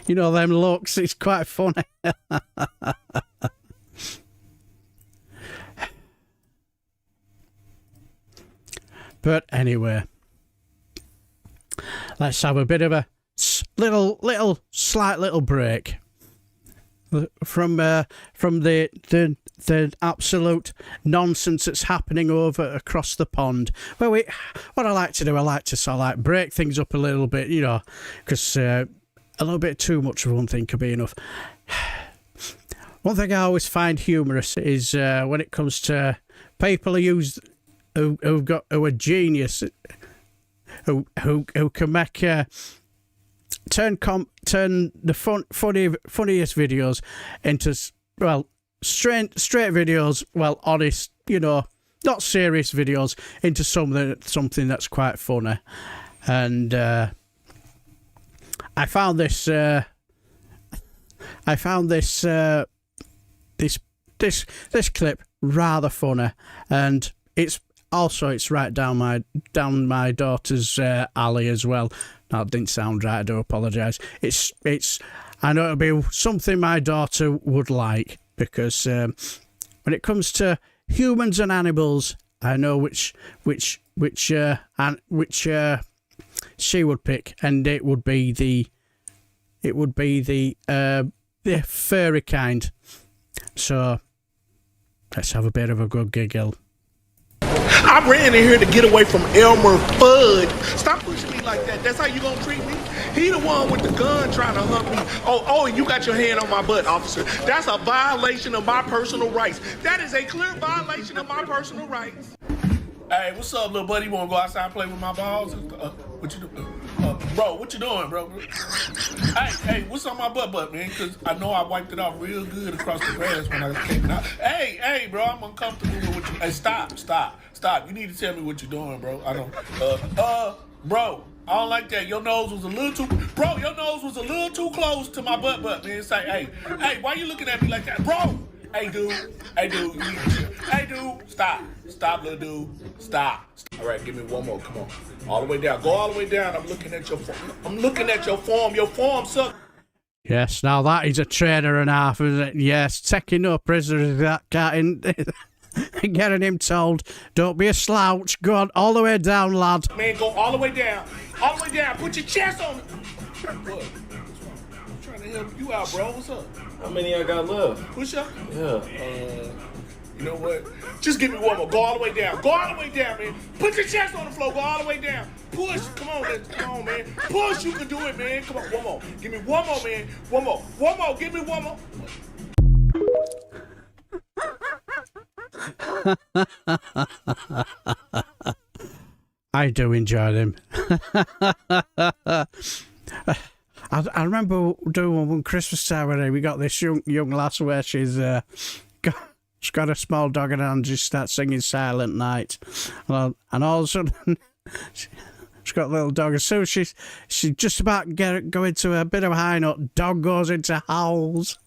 you know, them looks. It's quite funny. But anyway, let's have a bit of a slight little break from the absolute nonsense that's happening over across the pond. Well, what I like to do, I like to sort of like break things up a little bit, you know, because a little bit too much of one thing could be enough. One thing I always find humorous is when it comes to people who are genius, who can make turn the funniest videos into, well, straight videos, well, honest, you know, not serious videos, into something that's quite funny. And I found this clip rather funny, and it's right down my daughter's alley as well. That didn't sound right, I do apologise. I know it'll be something my daughter would like, because when it comes to humans and animals, I know which she would pick, and it would be the furry kind. So let's have a bit of a good giggle. I ran in here to get away from Elmer Fudd. Stop pushing me like that. That's how you gonna treat me? He the one with the gun trying to hunt me. Oh, and you got your hand on my butt, officer. That's a violation of my personal rights. That is a clear violation of my personal rights. Hey, what's up, little buddy? You wanna go outside and play with my balls? What you doing? Bro, what you doing, bro? Hey, what's on my butt, man? Because I know I wiped it off real good across the grass when I came out. Hey, bro, I'm uncomfortable with what you... Hey, stop. You need to tell me what you're doing, bro. I don't... bro, I don't like that. Your nose was a little too... Bro, your nose was a little too close to my butt, man. It's like, hey, why you looking at me like that? Bro! Hey, dude, you need to chill. Hey, dude, stop, little dude, stop. All right, give me one more, come on. All the way down, go all the way down. I'm looking at your form. Your form sucks. Yes, now that is a trainer and a half, isn't it? Yes, taking no prisoners, that cat in... Getting him told, don't be a slouch, go on, all the way down, lad. Man, go all the way down, put your chest on it. What? I'm trying to help you out, bro, what's up? How many I got left? Push up? Yeah. You know what? Just give me one more. Go all the way down, man. Put your chest on the floor, go all the way down. Push, come on, man. Push, you can do it, man. Come on, one more. Give me one more, man. One more, give me one more. I do enjoy them. I remember doing one Christmas time when we got this young lass where she's got a small dog and hand, just starts singing Silent Night, and all of a sudden she's got a little dog. As soon as she's just about go into a bit of a high note, dog goes into howls,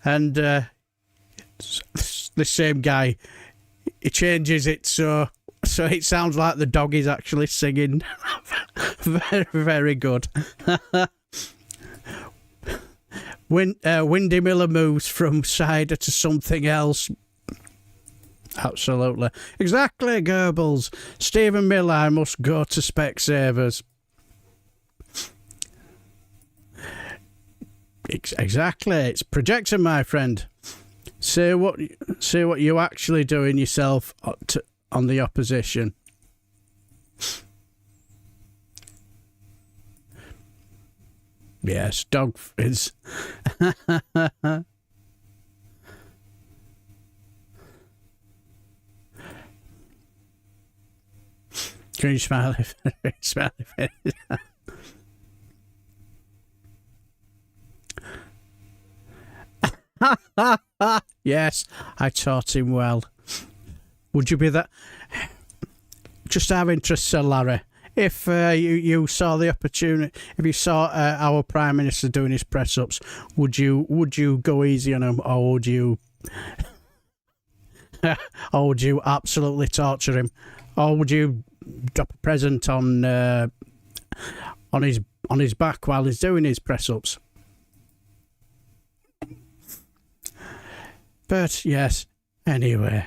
and the same guy, he changes it so it sounds like the dog is actually singing. Very, very good. Windy Miller moves from cider to something else. Absolutely. Exactly, Goebbels. Stephen Miller, I must go to Specsavers. Exactly. It's projecting, my friend. Say what you actually doing yourself on the opposition. Yes, dog is. Can you smile if Yes, I taught him well. Would you be that? Just out of interest, Sir Larry, if you saw the opportunity, if you saw our Prime Minister doing his press-ups, would you go easy on him, or would you or would you absolutely torture him, or would you drop a present on his back while he's doing his press-ups? But yes, anyway.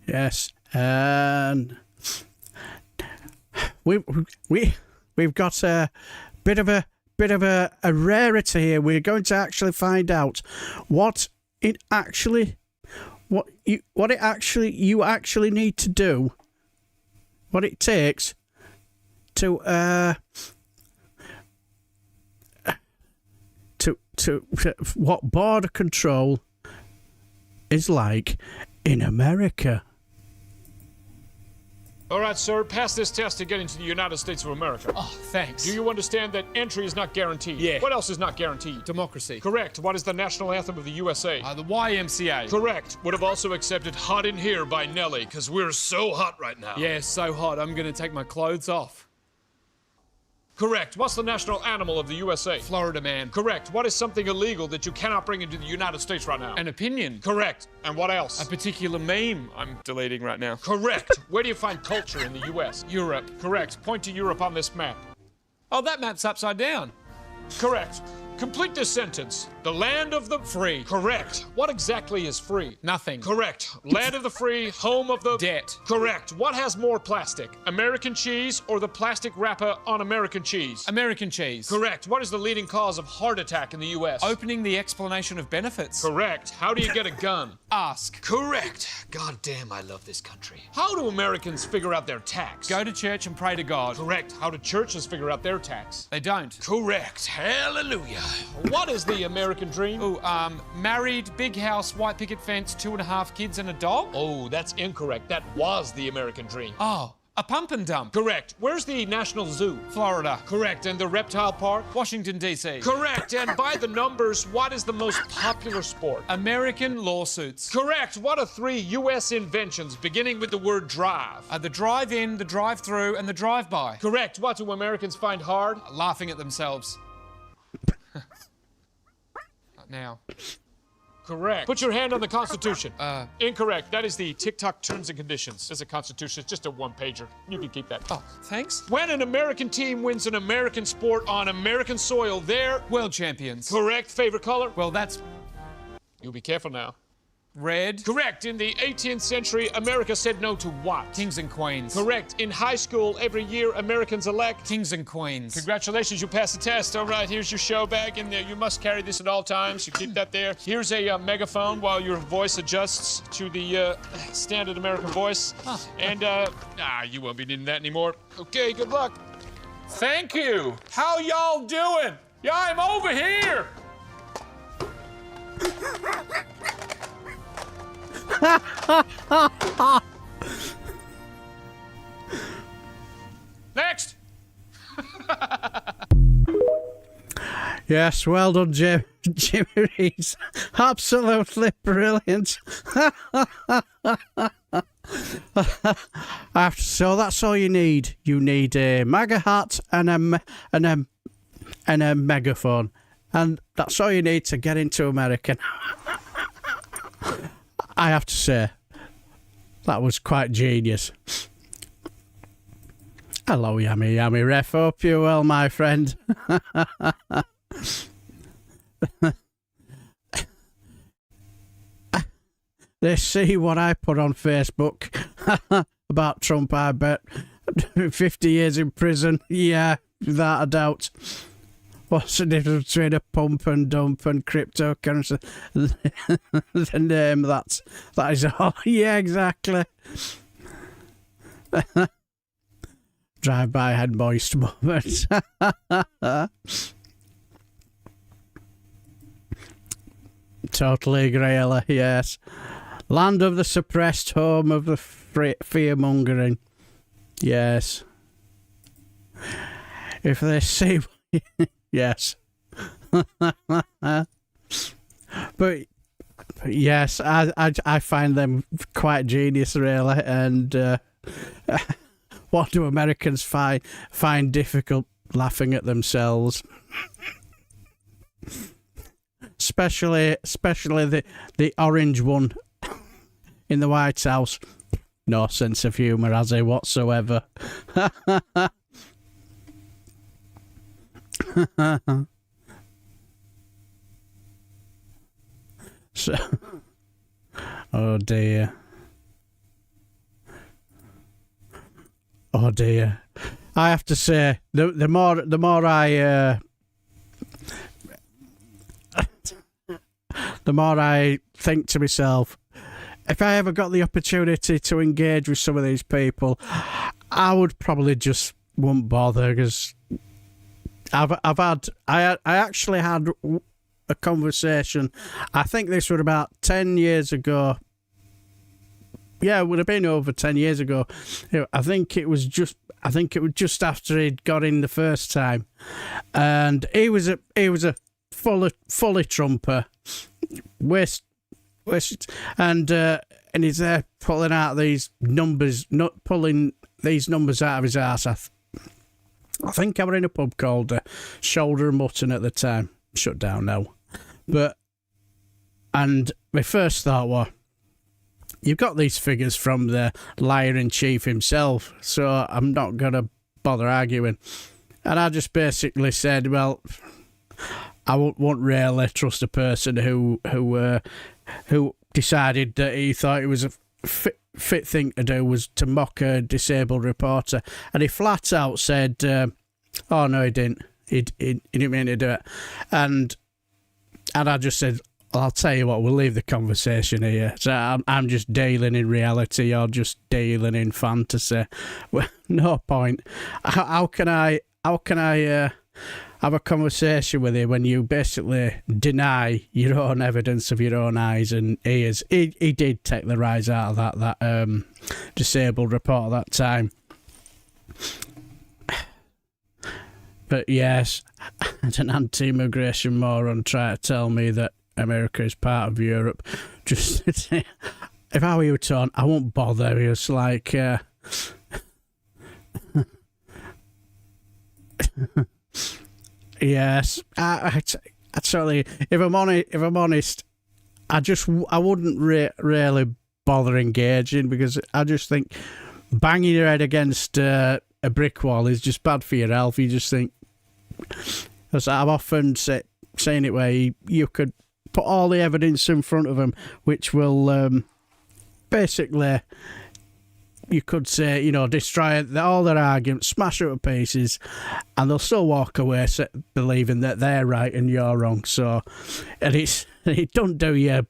Yes, and we've got a bit of a rarity here. We're going to actually find out what you actually need to do, what it takes to what border control is like in America. All right, sir, pass this test to get into the United States of America. Oh, thanks. Do you understand that entry is not guaranteed? Yeah. What else is not guaranteed? Democracy. Correct. What is the national anthem of the USA? The YMCA. Correct. Would have also accepted Hot in Here by Nelly, because we're so hot right now. Yeah, so hot, I'm gonna take my clothes off. Correct. What's the national animal of the USA? Florida man. Correct. What is something illegal that you cannot bring into the United States right now? An opinion. Correct. And what else? A particular meme I'm deleting right now. Correct. Where do you find culture in the US? Europe. Correct. Point to Europe on this map. Oh, that map's upside down. Correct. Complete this sentence. The land of the free. Correct. What exactly is free? Nothing. Correct. Land of the free, home of the debt. Correct. What has more plastic? American cheese or the plastic wrapper on American cheese? American cheese. Correct. What is the leading cause of heart attack in the US? Opening the explanation of benefits. Correct. How do you get a gun? Ask. Correct. God damn, I love this country. How do Americans figure out their tax? Go to church and pray to God. Correct. How do churches figure out their tax? They don't. Correct. Hallelujah. What is the American dream? Married, big house, white picket fence, 2.5 kids and a dog? Oh, that's incorrect. That was the American dream. Oh, a pump and dump. Correct. Where's the National Zoo? Florida. Correct. And the reptile park? Washington, D.C. Correct. And by the numbers, what is the most popular sport? American lawsuits. Correct. What are 3 U.S. inventions beginning with the word drive? The drive-in, the drive-through, and the drive-by. Correct. What do Americans find hard? Laughing at themselves. Now. Correct. Put your hand on the Constitution. Incorrect. That is the TikTok terms and conditions. It's a Constitution. It's just a one-pager. You can keep that. Oh, thanks. When an American team wins an American sport on American soil, they're world champions. Correct. Favorite color? Well, that's... You'll be careful now. Red. Correct. In the 18th century, America said no to what? Kings and queens. Correct. In high school, every year, Americans elect kings and queens. Congratulations, you passed the test. All right, here's your show bag, and you must carry this at all times. You keep that there. Here's a megaphone while your voice adjusts to the standard American voice. Huh. And, you won't be needing that anymore. Okay, good luck. Thank you. How y'all doing? Yeah, I'm over here. Next. Yes, well done, Jimmy Reeves. Absolutely brilliant. So that's all you need. You need a MAGA hat and a megaphone, and that's all you need to get into America. I have to say, that was quite genius. Hello, Yummy Yummy Ref. Hope you're well, my friend. They see what I put on Facebook about Trump, I bet. 50 years in prison. Yeah, without a doubt. What's the difference between a pump and dump and cryptocurrency? The name, that is all. Yeah, exactly. Drive-by head moist moment. Totally agree, Ella, yes. Land of the suppressed, home of the fear-mongering. Yes. If they see... Yes. But Yes, I find them quite genius, really. And what do Americans find difficult? Laughing at themselves. Especially the orange one in the White House. No sense of humour, has he, whatsoever. So, oh dear. Oh dear. I have to say, the more I the more I think to myself, if I ever got the opportunity to engage with some of these people, I would probably just wouldn't bother, because I actually had a conversation. I think this was about 10 years ago. Yeah, it would have been over 10 years ago. I think it was just after he'd got in the first time, and he was a fully Trumper, and he's there pulling out these numbers, not pulling these numbers out of his arse. I think I were in a pub called Shoulder and Mutton at the time. Shut down now. And my first thought was, you've got these figures from the liar-in-chief himself, so I'm not going to bother arguing. And I just basically said, well, I won't really trust a person who decided that he thought it was a fit thing to do was to mock a disabled reporter. And he flat out said, oh, no, he didn't. He didn't mean to do it. And I just said, I'll tell you what, we'll leave the conversation here. So I'm just dealing in reality, you're just dealing in fantasy. Well, no point. How can I have a conversation with you when you basically deny your own evidence of your own eyes and ears? He did take the rise out of that disabled report at that time. But yes, and an anti-immigration moron try to tell me that America is part of Europe. Just if I were you, Ton, I won't bother. It's like yes, I totally. If I'm honest, I wouldn't really bother engaging, because I just think banging your head against a brick wall is just bad for your health. You just think, as I've often seen it, where you could put all the evidence in front of them, which will basically, you could say, destroy all their arguments, smash it to pieces, and they'll still walk away believing that they're right and you're wrong. So, and it don't do you,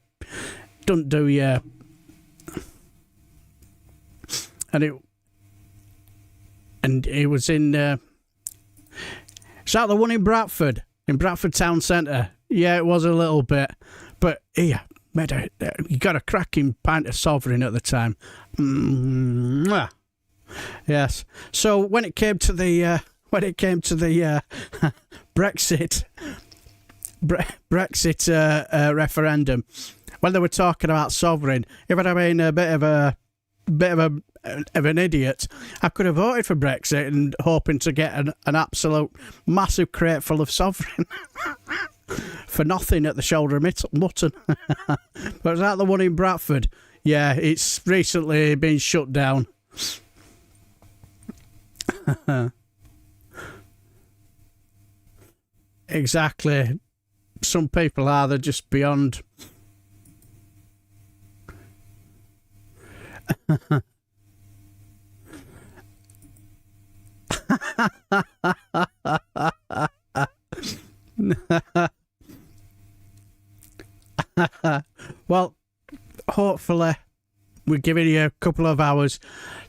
and it was in, is that the one in Bradford Town Centre? Yeah, it was a little bit, but yeah, you got a cracking pint of Sovereign at the time. Yes. So when it came to the Brexit referendum, when they were talking about Sovereign, if I'd have been a bit of an idiot, I could have voted for Brexit and hoping to get an absolute massive crate full of Sovereign. For nothing at the Shoulder of Mutton. But is that the one in Bradford? Yeah, it's recently been shut down. Exactly. Some people they're just beyond. Well, hopefully we're giving you a couple of hours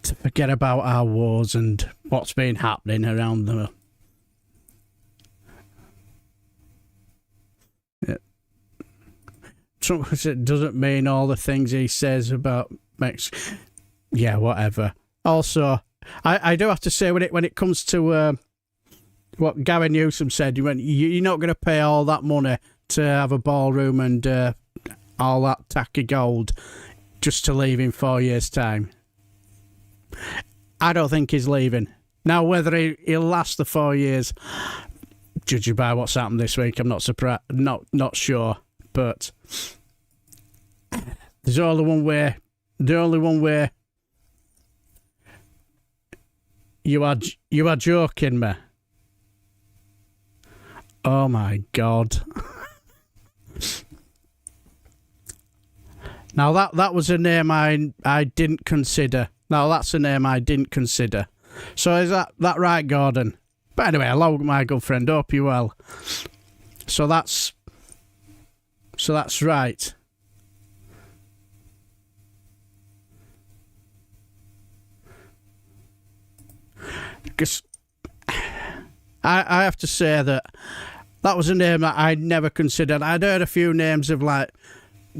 to forget about our wars and what's been happening around them. Yeah. Trump doesn't mean all the things he says about Mexico. Yeah, whatever. Also, I do have to say, when it comes to what Gavin Newsom said, you're not going to pay all that money to have a ballroom and all that tacky gold just to leave in 4 years' time? I don't think he's leaving. Now, whether he'll last the 4 years, judging by what's happened this week, I'm not surprised. Not sure, but there's only one way. The only one way. You are joking me. Oh my God. Now that was a name I didn't consider. Now that's a name I didn't consider. So is that right, Gordon? But anyway, hello, my good friend. Hope you're well. So that's right. Because I have to say that was a name that I'd never considered. I'd heard a few names of like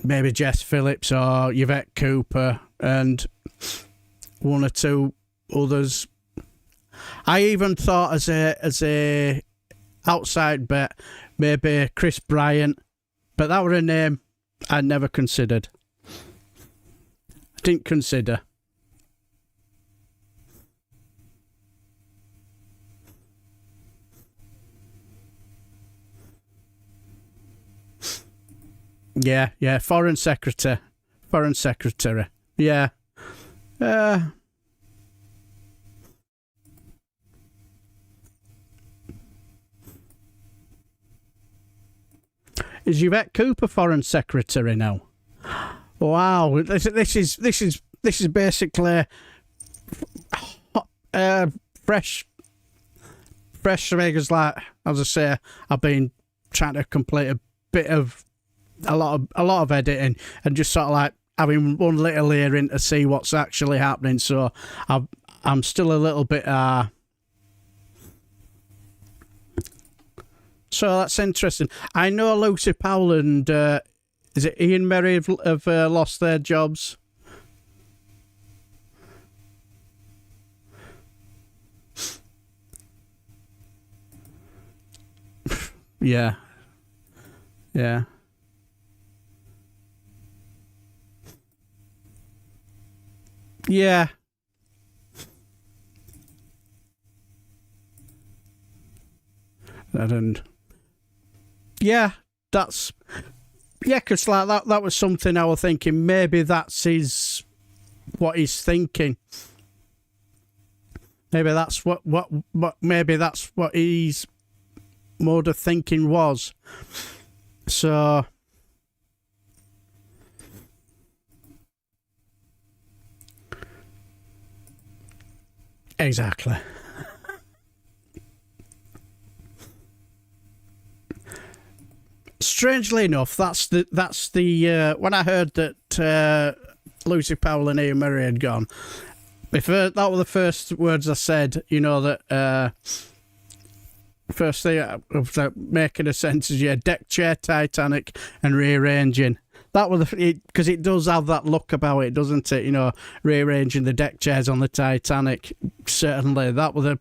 maybe Jess Phillips or Yvette Cooper and one or two others. I even thought as a outside bet maybe Chris Bryant, but that was a name I'd never considered. I didn't consider. Yeah, Foreign Secretary. Yeah. Is Yvette Cooper Foreign Secretary now? Wow, this is basically fresh figures. Like as I say, I've been trying to complete a lot of editing and just sort of like having one little hearing to see what's actually happening. So I'm still a little bit. So that's interesting. I know Lucy Powell and is it Ian Merry have lost their jobs. Yeah. Yeah. Yeah. And yeah, that's because like that was something I was thinking. Maybe that's what he's thinking. Maybe that's what maybe that's what his mode of thinking was. So exactly. Strangely enough, that's the when I heard that Lucy Powell and Ian Murray had gone, that were the first words I said. You know that first thing of making a sense is deck chair, Titanic, and rearranging. That was because it does have that look about it, doesn't it? You know, rearranging the deck chairs on the Titanic. Certainly, that was a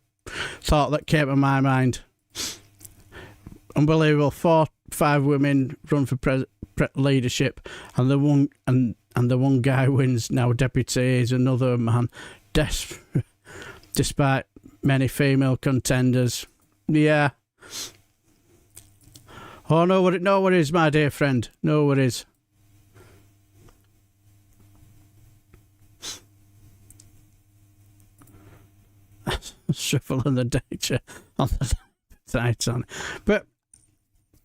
thought that came to my mind. Unbelievable. 4-5 women run for leadership, and the one guy wins now. Deputy is another man, despite many female contenders. Yeah. Oh, no worries, my dear friend. No worries. Shuffling the deck chair on the Titanic, but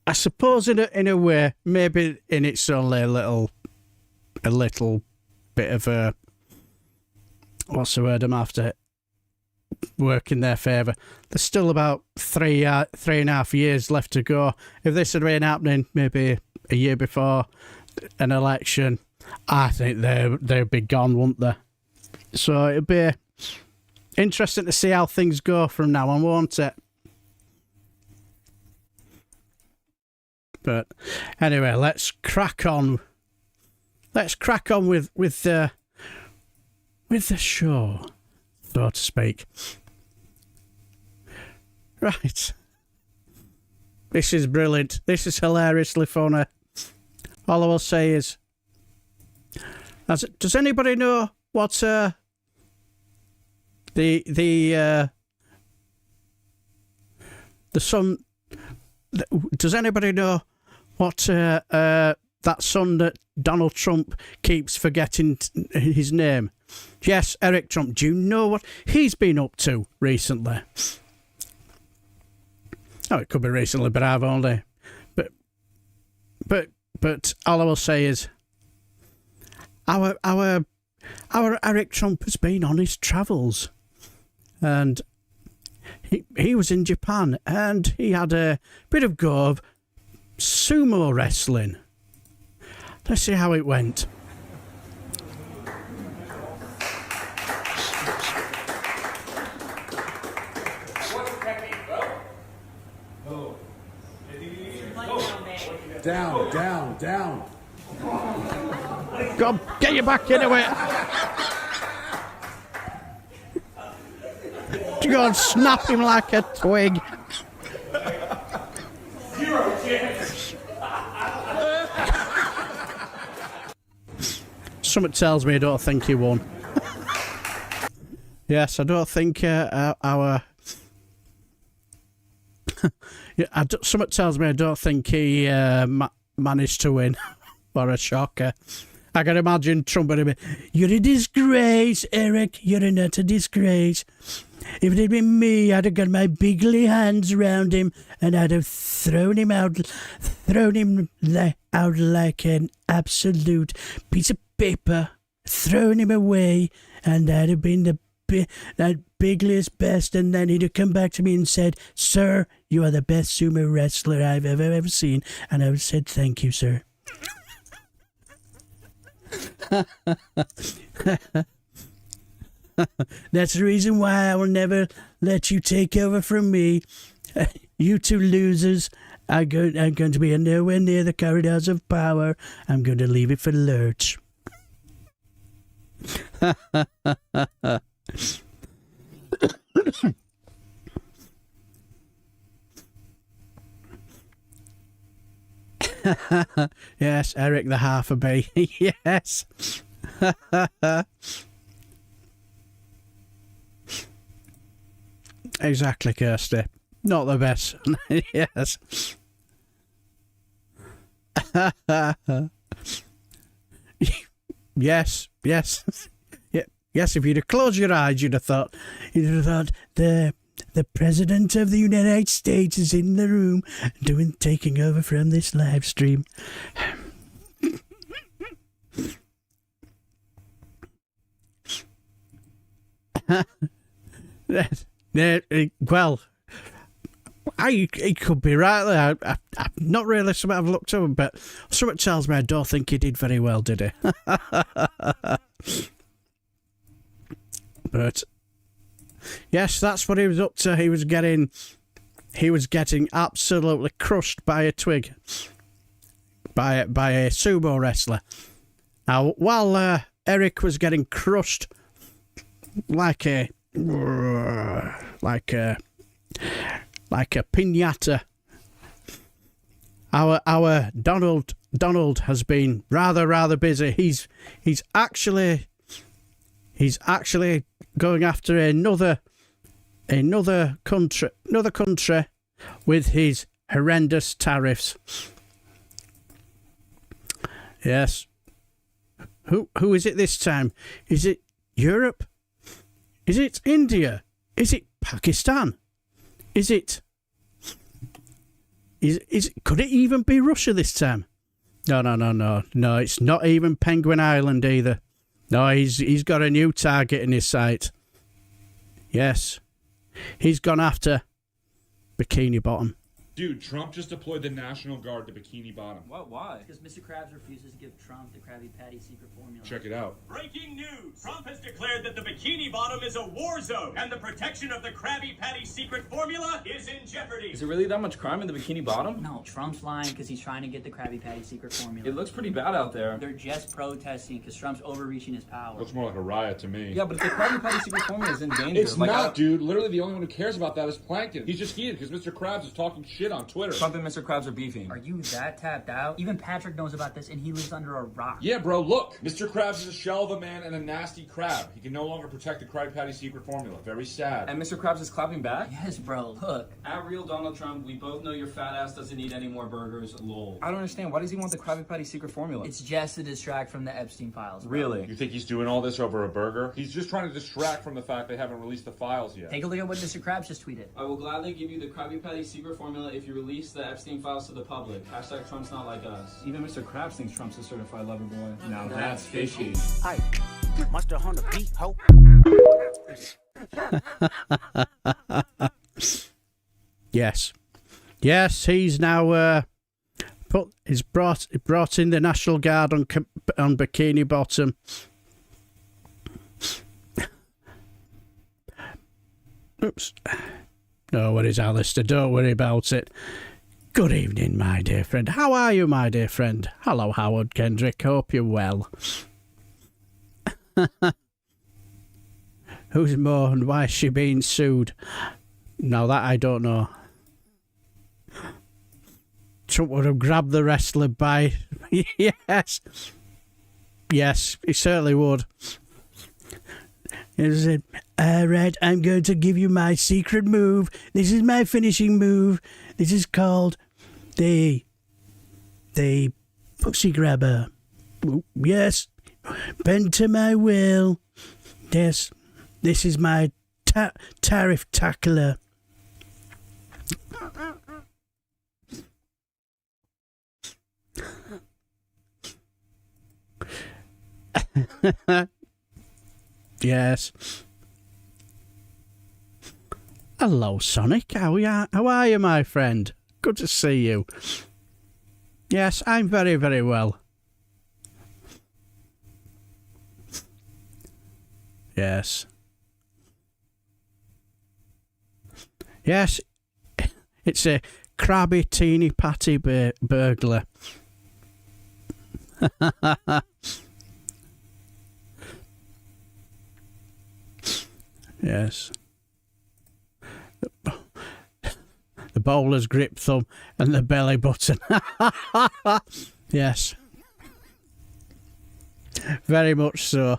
I suppose in a way, maybe it's only a little bit of a, what's the word I'm after, work in their favour. There's still about 3.5 years left to go. If this had been happening maybe a year before an election, I think they'd be gone, wouldn't they? So it'd be interesting to see how things go from now on, won't it? But anyway, let's crack on. Let's crack on with the show, so to speak. Right. This is brilliant. This is hilariously funny. all I will say is, does anybody know what the son? Does anybody know what that son that Donald Trump keeps forgetting his name? Yes, Eric Trump. Do you know what he's been up to recently? Oh, it could be recently, but I've only. But all I will say is, our Eric Trump has been on his travels, and he was in Japan, and he had a bit of go of sumo wrestling. Let's see how it went. Down. Go on, get your back into it. Go and snap him like a twig. Zero chance. Something tells me I don't think he won. Yes, I don't think our... something tells me I don't think he managed to win. What a shocker. I can imagine Trump would have been, "You're a disgrace, Eric. You're an utter disgrace. If it had been me, I'd have got my bigly hands around him and I'd have thrown him out like an absolute piece of paper, thrown him away, and I'd have been the bigliest best, and then he'd have come back to me and said, 'Sir, you are the best sumo wrestler I've ever seen,' and I would have said, 'Thank you, sir.'" That's the reason why I will never let you take over from me. You two losers are going to be nowhere near the corridors of power. I'm going to leave it for Lurch. Yes, Eric the half a bee. Yes. Exactly, Kirsty. Not the best. Yes. Yes. Yes, if you'd have closed your eyes, you'd have thought the President of the United States is in the room taking over from this live stream. Well, he could be right there. I'm not really something I've looked up, but something tells me I don't think he did very well, did he? But yes, that's what he was up to. He was getting absolutely crushed by a twig, by a sumo wrestler. Now, while Eric was getting crushed like a piñata, our Donald has been rather busy. He's actually going after another country with his horrendous tariffs. Yes. Who is it this time? Is it Europe? Is it India? Is it Pakistan? Is it could it even be Russia this time? No, it's not even Penguin Island either. No, he's got a new target in his sight. Yes. He's gone after Bikini Bottom. Dude, Trump just deployed the National Guard to Bikini Bottom. What? Why? Because Mr. Krabs refuses to give Trump the Krabby Patty secret formula. Check it out. Breaking news! Trump has declared that the Bikini Bottom is a war zone, and the protection of the Krabby Patty secret formula is in jeopardy. Is there really that much crime in the Bikini Bottom? No, Trump's lying because he's trying to get the Krabby Patty secret formula. It looks pretty bad out there. They're just protesting because Trump's overreaching his power. Looks more like a riot to me. Yeah, but if the Krabby Patty secret formula is in danger... It's not, dude. Literally, the only one who cares about that is Plankton. He's just heated because Mr. Krabs is talking shit. shit on Twitter. Trump and Mr. Krabs are beefing. Are you that tapped out? Even Patrick knows about this and he lives under a rock. Yeah, bro, look. Mr. Krabs is a shell of a man and a nasty crab. He can no longer protect the Krabby Patty secret formula. Very sad. And Mr. Krabs is clapping back? Yes, bro. Look. At real Donald Trump, we both know your fat ass doesn't need any more burgers. Lol. I don't understand. Why does he want the Krabby Patty secret formula? It's just to distract from the Epstein files. Bro. Really? You think he's doing all this over a burger? He's just trying to distract from the fact they haven't released the files yet. Take a look at what Mr. Krabs just tweeted. I will gladly give you the Krabby Patty secret formula if you release the Epstein files to the public. Hashtag Trump's not like us. Even Mr. Krabs thinks Trump's a certified lover boy. Now that's fishy. Hey, Monster Hunter beat ho. Yes. Yes, he's now he's brought in the National Guard on Bikini Bottom. Oops. No worries, Alistair. Don't worry about it. Good evening, my dear friend. How are you, my dear friend? Hello, Howard Kendrick. Hope you're well. Who's Mo and why is she being sued? Now that I don't know. Trump would have grabbed the wrestler by... Yes. Yes, he certainly would. He said, alright, I'm going to give you my secret move. This is my finishing move. This is called the pussy grabber. Yes. Bend to my will. Yes. This is my tariff tackler. Yes. Hello, Sonic. How are you, my friend? Good to see you. Yes, I'm very, very well. Yes. Yes. It's a crabby, teeny patty burglar. Yes. The bowler's grip thumb and the belly button. Yes. Very much so.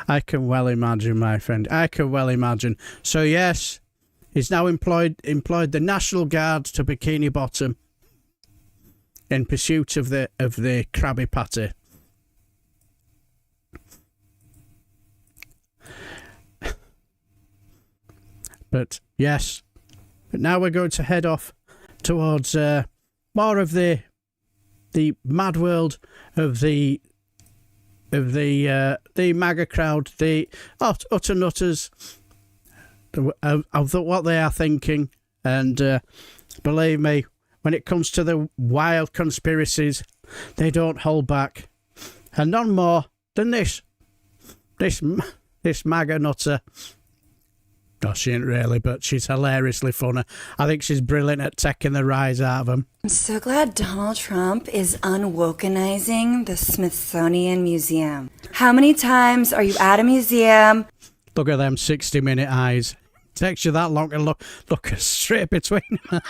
I can well imagine, my friend. I can well imagine. So yes, he's now employed the National Guard to Bikini Bottom in pursuit of the Krabby Patty. But yes, but now we're going to head off towards more of the mad world of the MAGA crowd, the utter nutters, of what they are thinking, and believe me, when it comes to the wild conspiracies, they don't hold back, and none more than this MAGA nutter. No, she ain't really, but she's hilariously funny. I think she's brilliant at taking the rise out of them. I'm so glad Donald Trump is unwokenizing the Smithsonian Museum. How many times are you at a museum? Look at them 60-minute eyes. It takes you that long to look straight between them.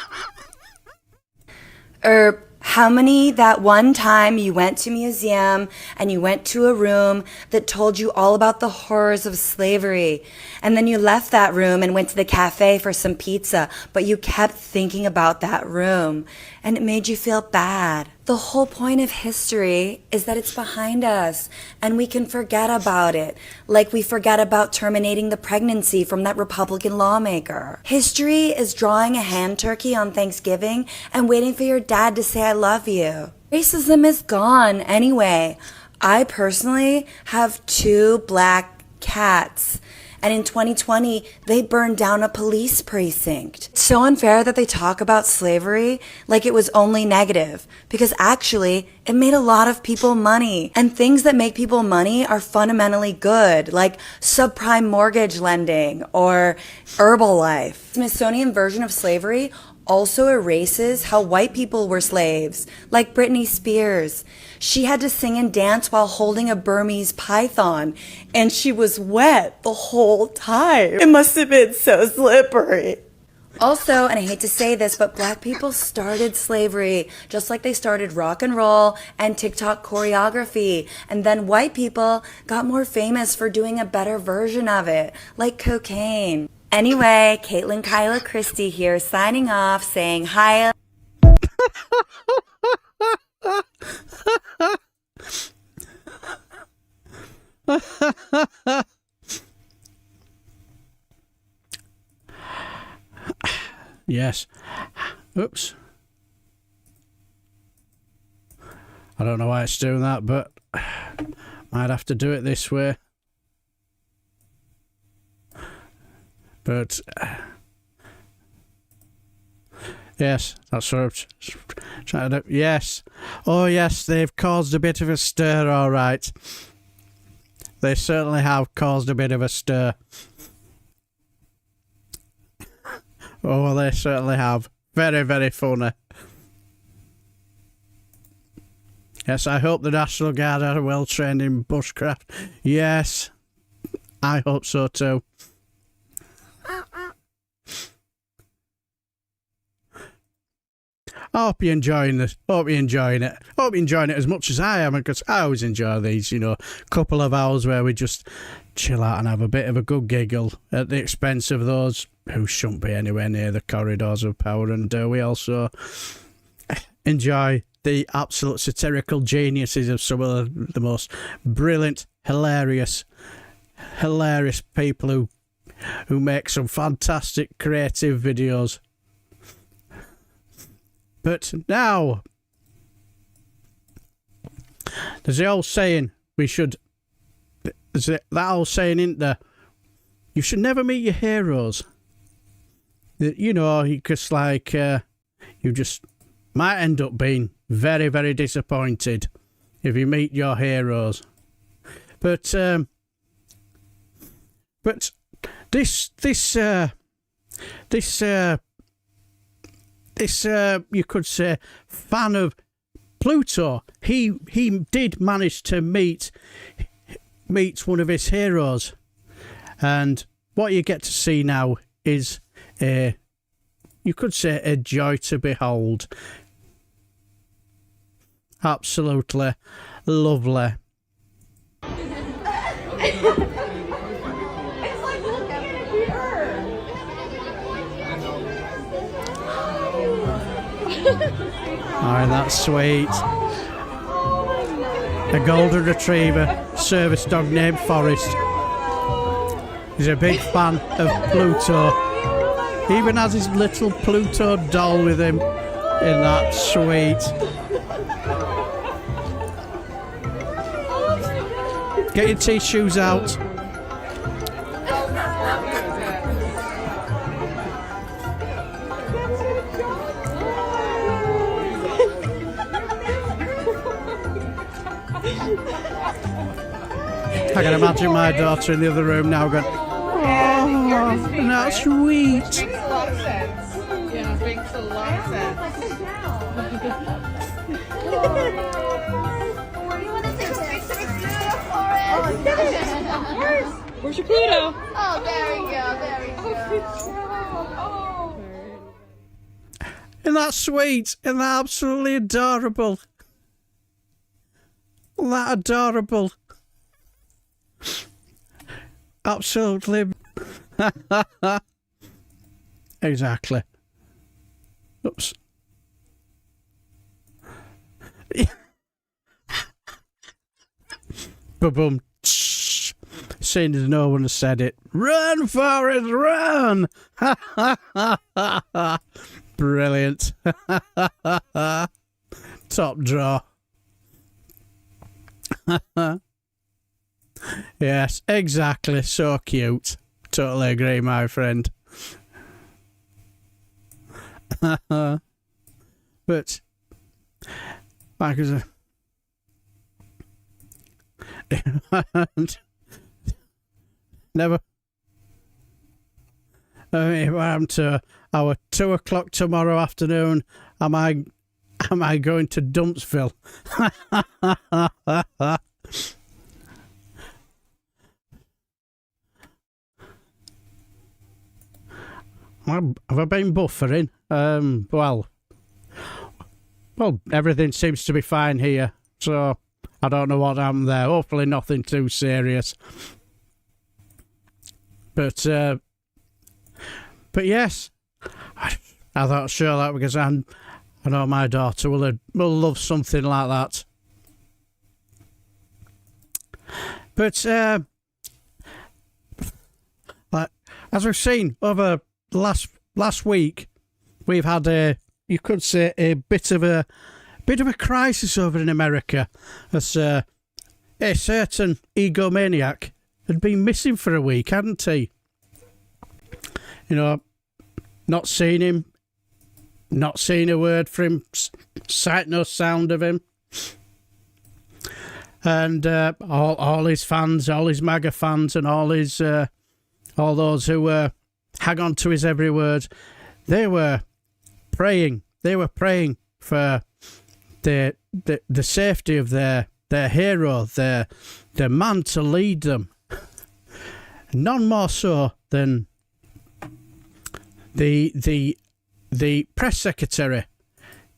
How many that one time you went to a museum and you went to a room that told you all about the horrors of slavery, and then you left that room and went to the cafe for some pizza, but you kept thinking about that room and it made you feel bad. The whole point of history is that it's behind us and we can forget about it, like we forget about terminating the pregnancy from that Republican lawmaker. History is drawing a ham turkey on Thanksgiving and waiting for your dad to say I love you. Racism is gone anyway. I personally have 2 black cats. And in 2020, they burned down a police precinct. It's so unfair that they talk about slavery like it was only negative, because actually, it made a lot of people money. And things that make people money are fundamentally good, like subprime mortgage lending or Herbalife. The Smithsonian version of slavery also erases how white people were slaves, like Britney Spears. She had to sing and dance while holding a Burmese python, and she was wet the whole time. It must have been so slippery. Also, and I hate to say this, but black people started slavery, just like they started rock and roll and TikTok choreography. And then white people got more famous for doing a better version of it, like cocaine. Anyway, Caitlin Kyla Christie here, signing off, saying hi. Yes. Oops. I don't know why it's doing that, but might have to do it this way. But yes, that's what I'm trying to do. Yes. Oh yes, they've caused a bit of a stir, all right. They certainly have caused a bit of a stir. Oh, well, they certainly have. Very, very funny. Yes, I hope the National Guard are well trained in bushcraft. Yes, I hope so too. I hope you're enjoying this. Hope you're enjoying it. Hope you're enjoying it as much as I am, because I always enjoy these, couple of hours where we just chill out and have a bit of a good giggle at the expense of those who shouldn't be anywhere near the corridors of power. And we also enjoy the absolute satirical geniuses of some of the most brilliant, hilarious people who make some fantastic creative videos. But now, there's the old saying, there's that old saying, isn't there? You should never meet your heroes. You just you just might end up being very, very disappointed if you meet your heroes. But this you could say fan of Pluto, he did manage to meet one of his heroes, and what you get to see now is you could say a joy to behold. Absolutely lovely. Oh, that's sweet. A golden retriever service dog named Forrest. He's a big fan of Pluto. He even has his little Pluto doll with him. Isn't that sweet? Get your tissues out. I can imagine my daughter in the other room now going, oh, that's sweet. Makes a lot of sense. Yeah, makes a lot of sense. Where's your Pluto? Oh, there we go, there we go. Oh. Isn't that sweet? Isn't that absolutely adorable? Isn't that adorable? Absolutely. Exactly. Oops. Ba-boom. Seeing as no one has said it. Run, Forrest, run! Brilliant. Top draw. Yes, exactly. So cute. Totally agree, my friend. But, like I said, If I'm to our 2 o'clock tomorrow afternoon, am I going to Dumpsville? Have I been buffering? Well, everything seems to be fine here, so I don't know what happened there. Hopefully nothing too serious. But yes, I thought I'd show that because I know my daughter will love something like that. But as we've seen over last week, we've had you could say a bit of a crisis over in America, as a certain egomaniac had been missing for a week, hadn't he? You know, not seen him, not seen a word from him, sight no sound of him. And all his fans, all his MAGA fans, and all those who hang on to his every word, they were praying. They were praying for the safety of their hero, their man to lead them. None more so than the press secretary,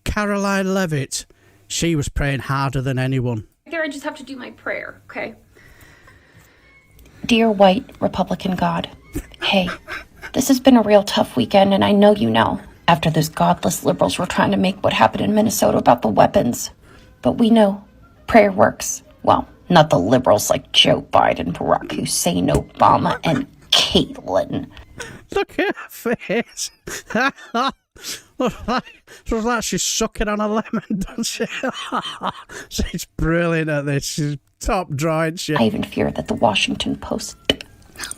Caroline Levitt. She was praying harder than anyone. There, I just have to do my prayer, okay? Dear white Republican God, hey, this has been a real tough weekend, and I know you know. After those godless liberals were trying to make what happened in Minnesota about the weapons. But we know prayer works. Well, not the liberals like Joe Biden, Barack Hussein, Obama, and Caitlyn. Look at her face. Looks like she's sucking on a lemon, doesn't she? She's brilliant at this. She's top draw, isn't she? I even fear that the Washington Post,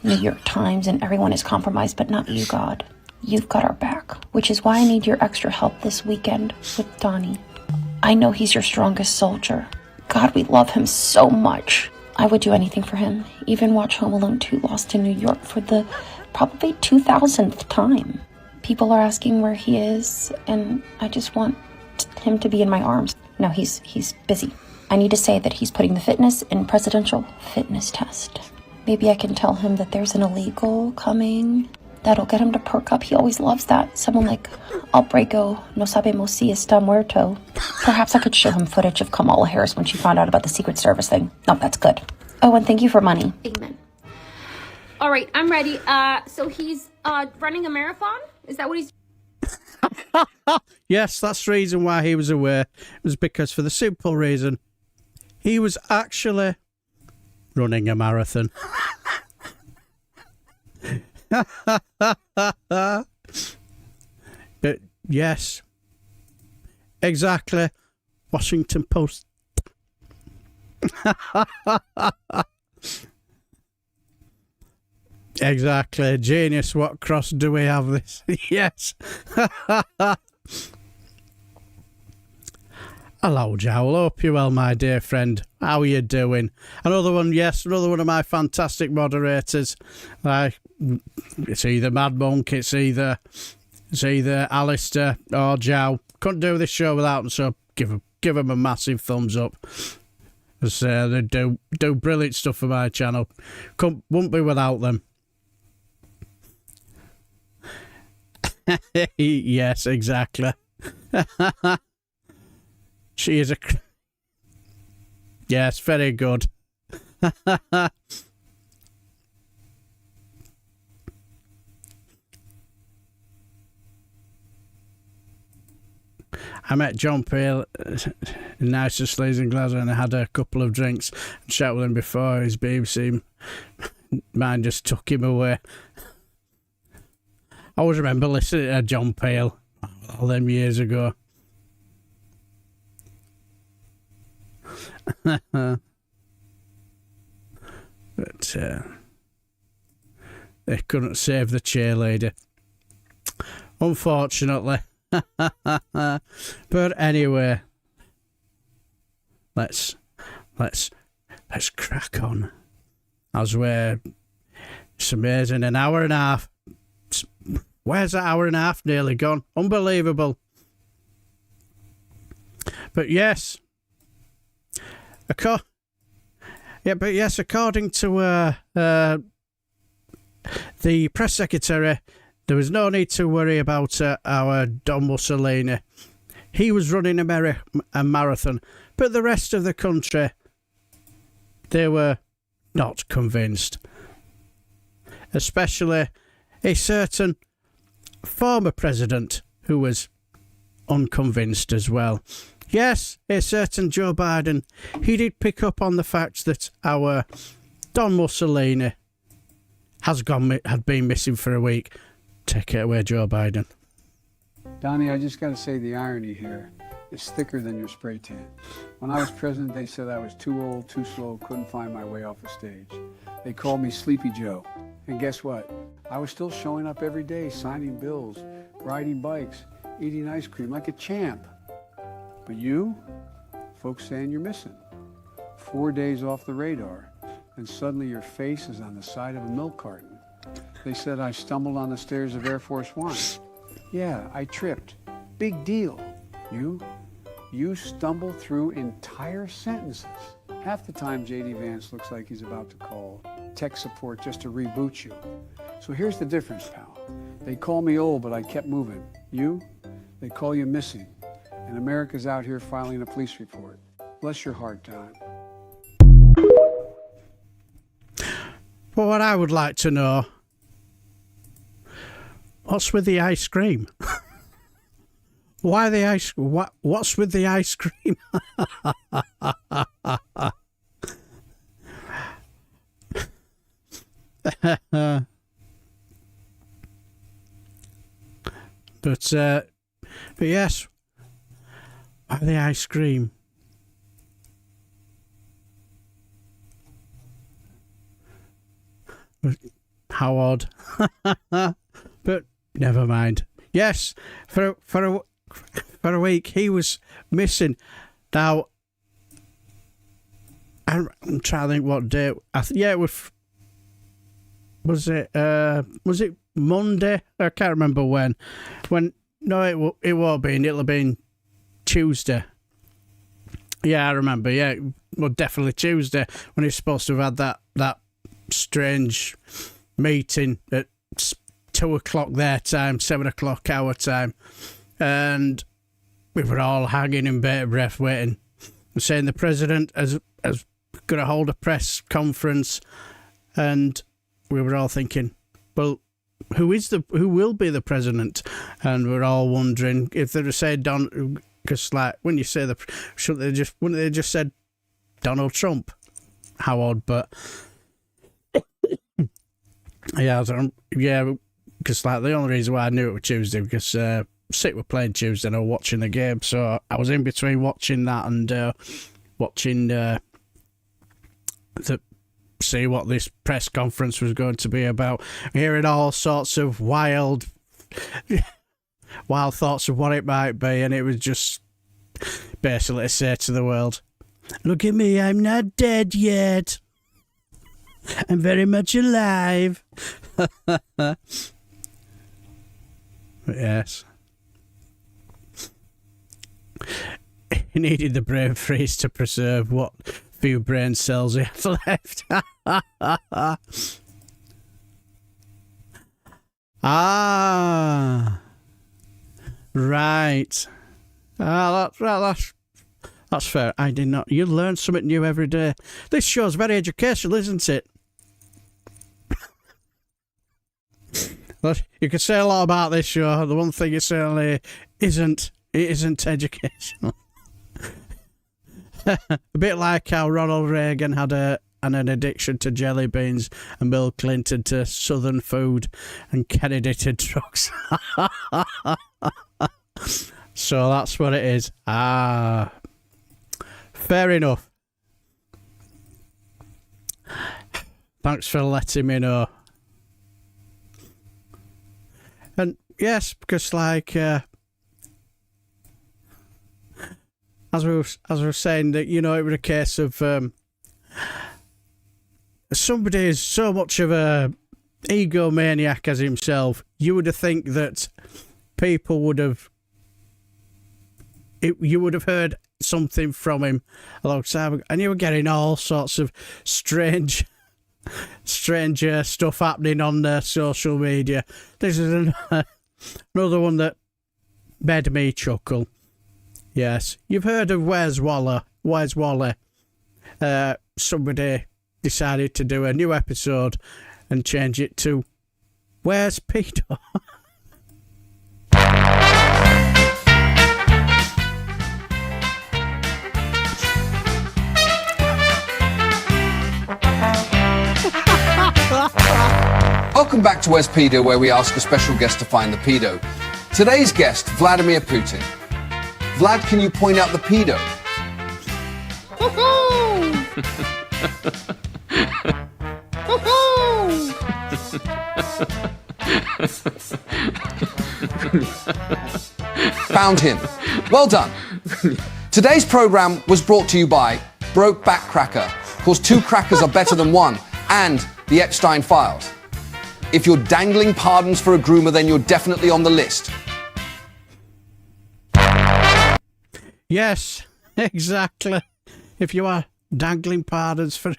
New York Times, and everyone is compromised, but not you, God. You've got our back, which is why I need your extra help this weekend with Donnie. I know he's your strongest soldier. God, we love him so much. I would do anything for him, even watch Home Alone 2 Lost in New York for the probably 2000th time. People are asking where he is, and I just want him to be in my arms. No, he's busy. I need to say that he's putting the fitness in presidential fitness test. Maybe I can tell him that there's an illegal coming. That'll get him to perk up. He always loves that. Someone like Albrego no sabemos si está muerto. Perhaps I could show him footage of Kamala Harris when she found out about the Secret Service thing. No, that's good. Oh, and thank you for money. Amen. All right, I'm ready. So he's running a marathon? Is that what he's... Yes, that's the reason why he was aware. It was because, for the simple reason, he was actually running a marathon. But yes, exactly. Washington Post. Exactly. Genius. What cross do we have this? Yes. Hello, Jowl. Hope you're well, my dear friend. How are you doing? Another one, yes, another one of my fantastic moderators. It's either Mad Monk, it's either Alistair or Jow. Couldn't do this show without them, so give them a massive thumbs up. Because they do brilliant stuff for my channel. Wouldn't be without them. Yes, exactly. She is a... Yes, very good. I met John Peel in Nicest Lees in Glasgow, and I had a couple of drinks and chat with him before his BBC. Mine just took him away. I always remember listening to John Peel all them years ago. But they couldn't save the cheerleader, unfortunately. But anyway, let's crack on. As we're... It's amazing, an hour and a half Where's that hour and a half nearly gone? Unbelievable. But yes, according to the press secretary, there was no need to worry about our Don Mussolini. He was running a marathon, but the rest of the country, they were not convinced. Especially a certain former president who was unconvinced as well. Yes, a certain Joe Biden, he did pick up on the fact that our Don Mussolini had been missing for a week. Take it away, Joe Biden. Donnie, I just got to say the irony here is thicker than your spray tan. When I was president, they said I was too old, too slow, couldn't find my way off the stage. They called me Sleepy Joe. And guess what? I was still showing up every day, signing bills, riding bikes, eating ice cream like a champ. But you, folks saying you're missing. 4 days off the radar, and suddenly your face is on the side of a milk carton. They said I stumbled on the stairs of Air Force One. Yeah, I tripped. Big deal. You stumble through entire sentences. Half the time, J.D. Vance looks like he's about to call tech support just to reboot you. So here's the difference, pal. They call me old, but I kept moving. They call you missing. And America's out here filing a police report. Bless your heart, Don. Well, what I would like to know, what's with the ice cream? Why the ice? What's with the ice cream? But yes, why the ice cream? How odd. But never mind. Yes, for a week he was missing. Now I'm trying to think what day. It was. Was it Monday? I can't remember when. No, it won't be. It'll have been Tuesday. Yeah, I remember. Yeah, well, definitely Tuesday when he's supposed to have had that strange meeting at 2:00 their time, 7:00 our time, and we were all hanging in bated breath waiting, saying the president is going to hold a press conference, and we were all thinking, well, who will be the president? And we're all wondering if they'd have said because like when you say wouldn't they just said Donald Trump? How odd, but yeah, because like the only reason why I knew it was Tuesday because City were playing Tuesday and I was watching the game, so I was in between watching that and watching see what this press conference was going to be about, hearing all sorts of wild thoughts of what it might be, and it was just basically to say to the world, look at me, I'm not dead yet. I'm very much alive. Yes. He needed the brain freeze to preserve what few brain cells he had left. Right. That's fair. I did not. You learn something new every day. This show's very educational, isn't it? You can say a lot about this show. The one thing it certainly isn't educational. A bit like how Ronald Reagan had an addiction to jelly beans and Bill Clinton to southern food and Kennedy to drugs. So that's what it is. Fair enough. Thanks for letting me know. And yes, because like as we were saying that, you know, it was a case of somebody is so much of a egomaniac as himself, you would have think that people would have... you would have heard something from him a long time ago, and you were getting all sorts of strange stuff happening on social media. This is another one that made me chuckle. Yes, you've heard of Where's Wally? Where's Wally? Somebody decided to do a new episode and change it to Where's Peter? Welcome back to Where's Pedo, where we ask a special guest to find the pedo. Today's guest, Vladimir Putin. Vlad, can you point out the pedo? Found him. Well done. Today's program was brought to you by Brokeback Cracker, because 2 crackers are better than 1, and the Epstein Files. If you're dangling pardons for a groomer, then you're definitely on the list. Yes, exactly. If you are dangling pardons for a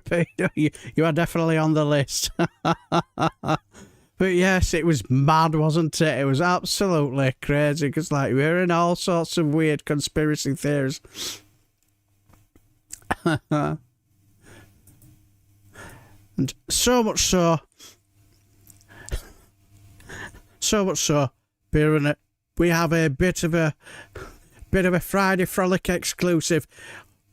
pedo, you are definitely on the list. But yes, it was mad, wasn't it? It was absolutely crazy, because like we were in all sorts of weird conspiracy theories. And so much so, we have a bit of a Friday Frolic exclusive.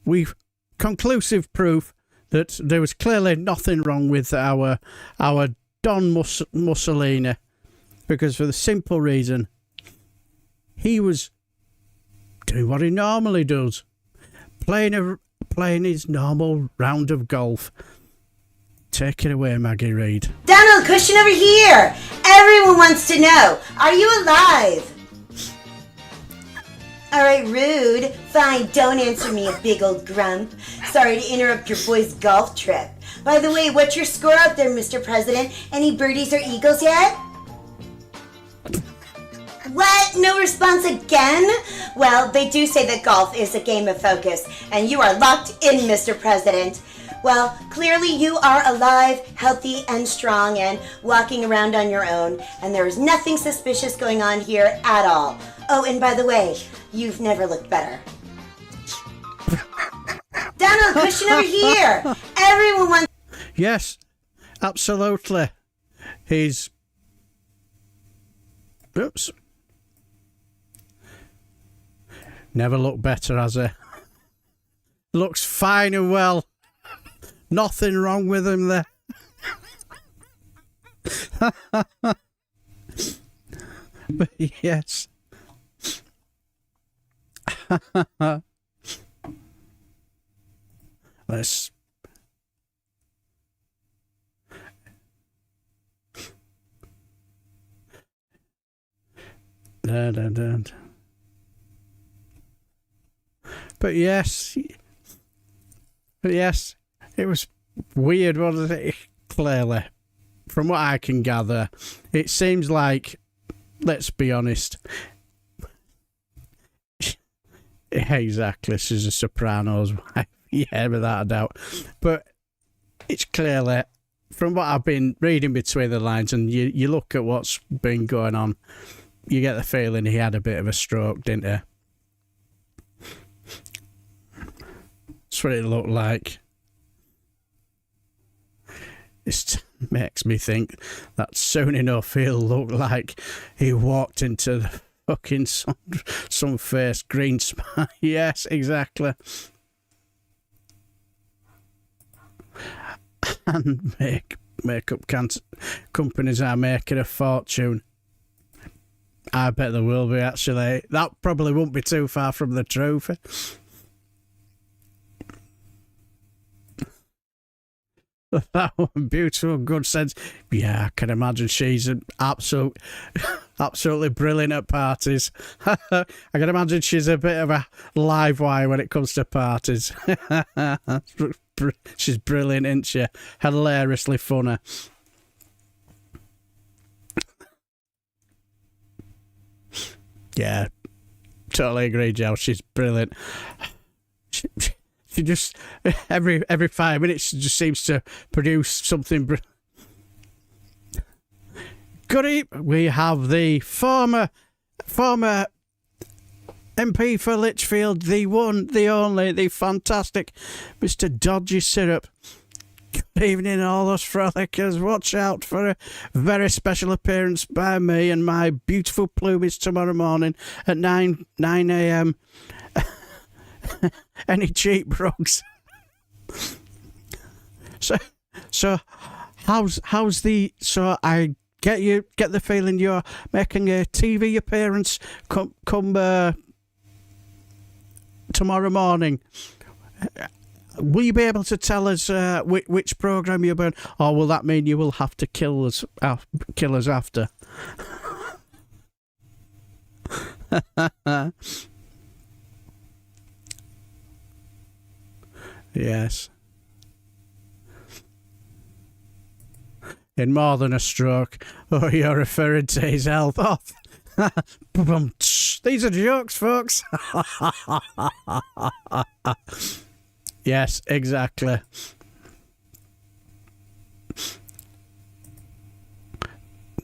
We've conclusive proof that there was clearly nothing wrong with our Don Mussolini, because for the simple reason he was doing what he normally does, playing his normal round of golf. Take it away, Maggie Reed. Donald, Cushion over here! Everyone wants to know, are you alive? Alright, rude. Fine, don't answer me, a big old grump. Sorry to interrupt your boy's golf trip. By the way, what's your score out there, Mr. President? Any birdies or eagles yet? What? No response again? Well, they do say that golf is a game of focus, and you are locked in, Mr. President. Well, clearly you are alive, healthy, and strong, and walking around on your own, and there is nothing suspicious going on here at all. Oh, and by the way, you've never looked better. Donald, Cushion over here! Everyone wants... Yes, absolutely. He's... Oops. Never looked better, has he? Looks fine and well. Nothing wrong with him there. But yes. Let's... But yes, it was weird, wasn't it? Clearly, from what I can gather, it seems like, let's be honest, exactly, she's a Sopranos wife, yeah, without a doubt. But it's clearly, from what I've been reading between the lines, and you look at what's been going on, you get the feeling he had a bit of a stroke, didn't he? That's what it looked like. It makes me think that soon enough he'll look like he walked into the fucking some face green spot. Yes, exactly. And makeup companies are making a fortune. I bet there will be, actually. That probably won't be too far from the truth. That one, beautiful, good sense. Yeah, I can imagine she's an absolutely brilliant at parties. I can imagine she's a bit of a live wire when it comes to parties. she's brilliant, isn't she? Hilariously funny. Yeah, totally agree, Joe. She's brilliant. She just every 5 minutes she just seems to produce something. Good evening. We have the former MP for Lichfield, the one, the only, the fantastic Mr. Dodgy Syrup. Good evening, all us frolickers. Watch out for a very special appearance by me and my beautiful plumies tomorrow morning at 9 a.m. Any cheap rugs? So how's the? So I get the feeling you're making a TV appearance. Come tomorrow morning. Will you be able to tell us which program you're on, or will that mean you will have to kill us after? Yes. In more than a stroke. Oh, you're referring to his health. Oh. These are jokes, folks. Yes, exactly.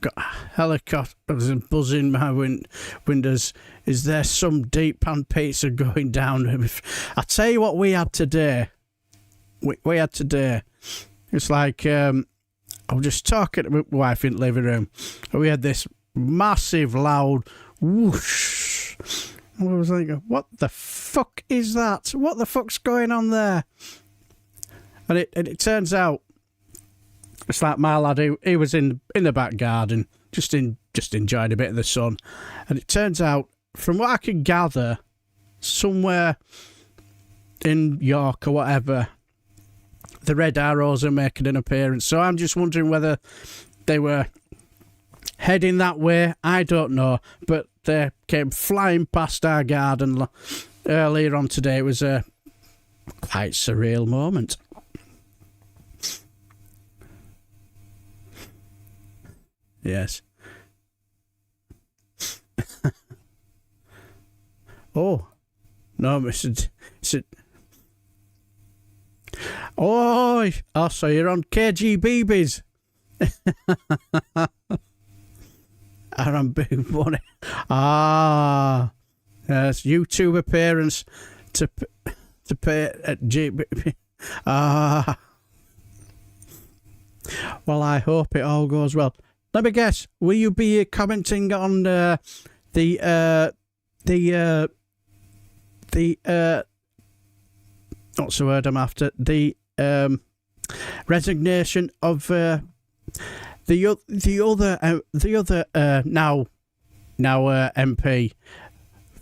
Got helicopters and buzzing my windows. Is there some deep pan pizza going down? I'll tell you what we had today. We had today. It's like I was just talking to my wife in the living room. We had this massive, loud whoosh. I was thinking, what the fuck is that? What the fuck's going on there? And it turns out it's like my lad. He was in the back garden, just enjoying a bit of the sun. And it turns out, from what I can gather, somewhere in York or whatever, the Red Arrows are making an appearance. So I'm just wondering whether they were heading that way. I don't know, but they came flying past our garden earlier on today. It was a quite surreal moment. Yes. Oh no, Mr. Oh, so you're on KGBBs. I'm big money. Ah, yes, YouTube appearance to pay at GB. Ah, well, I hope it all goes well. Let me guess. Will you be commenting on the what's the word I'm after? The resignation of the other now MP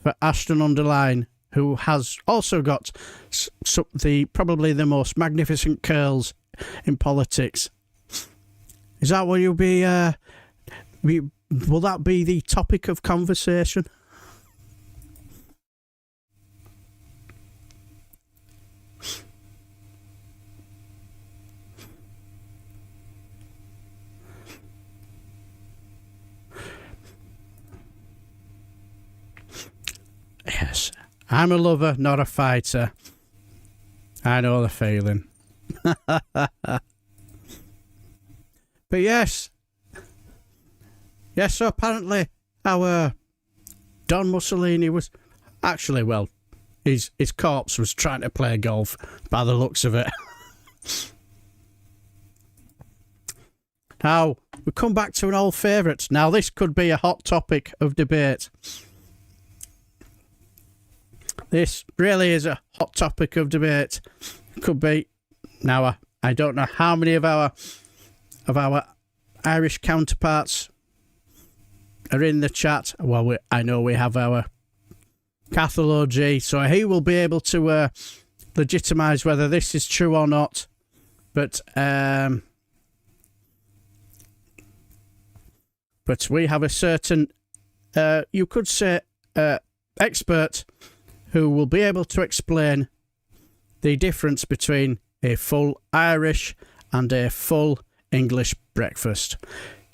for Ashton-under-Lyne, who has also got probably the most magnificent curls in politics. Is that what you'll be? Will that be the topic of conversation? Yes, I'm a lover, not a fighter. I know the feeling. But yes, so apparently our Don Mussolini was actually, well, his corpse was trying to play golf by the looks of it. Now, we come back to an old favourite. Now, this could be a hot topic of debate. This really is a hot topic of debate. Could be. Now, I don't know how many of our Irish counterparts are in the chat. Well, I know we have our Cathal OG, so he will be able to legitimise whether this is true or not. But we have a certain, you could say, expert who will be able to explain the difference between a full Irish and a full English breakfast.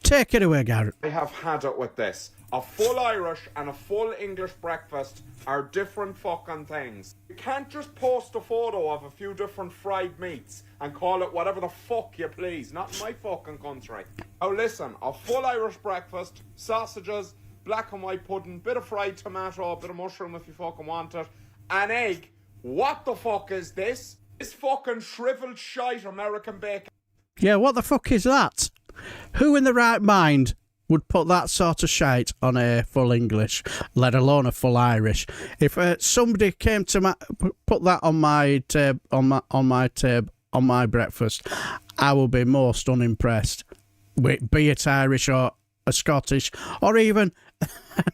Take it away, Garrett. I have had it with this. A full Irish and a full English breakfast are different fucking things. You can't just post a photo of a few different fried meats and call it whatever the fuck you please. Not in my fucking country. Now listen, a full Irish breakfast, sausages, black and white pudding, bit of fried tomato, bit of mushroom if you fucking want it, an egg. What the fuck is this? This fucking shriveled shite American bacon. Yeah, what the fuck is that? Who in the right mind would put that sort of shite on a full English, let alone a full Irish? If somebody came to put that on my on my breakfast, I will be most unimpressed. Be it Irish or a Scottish or even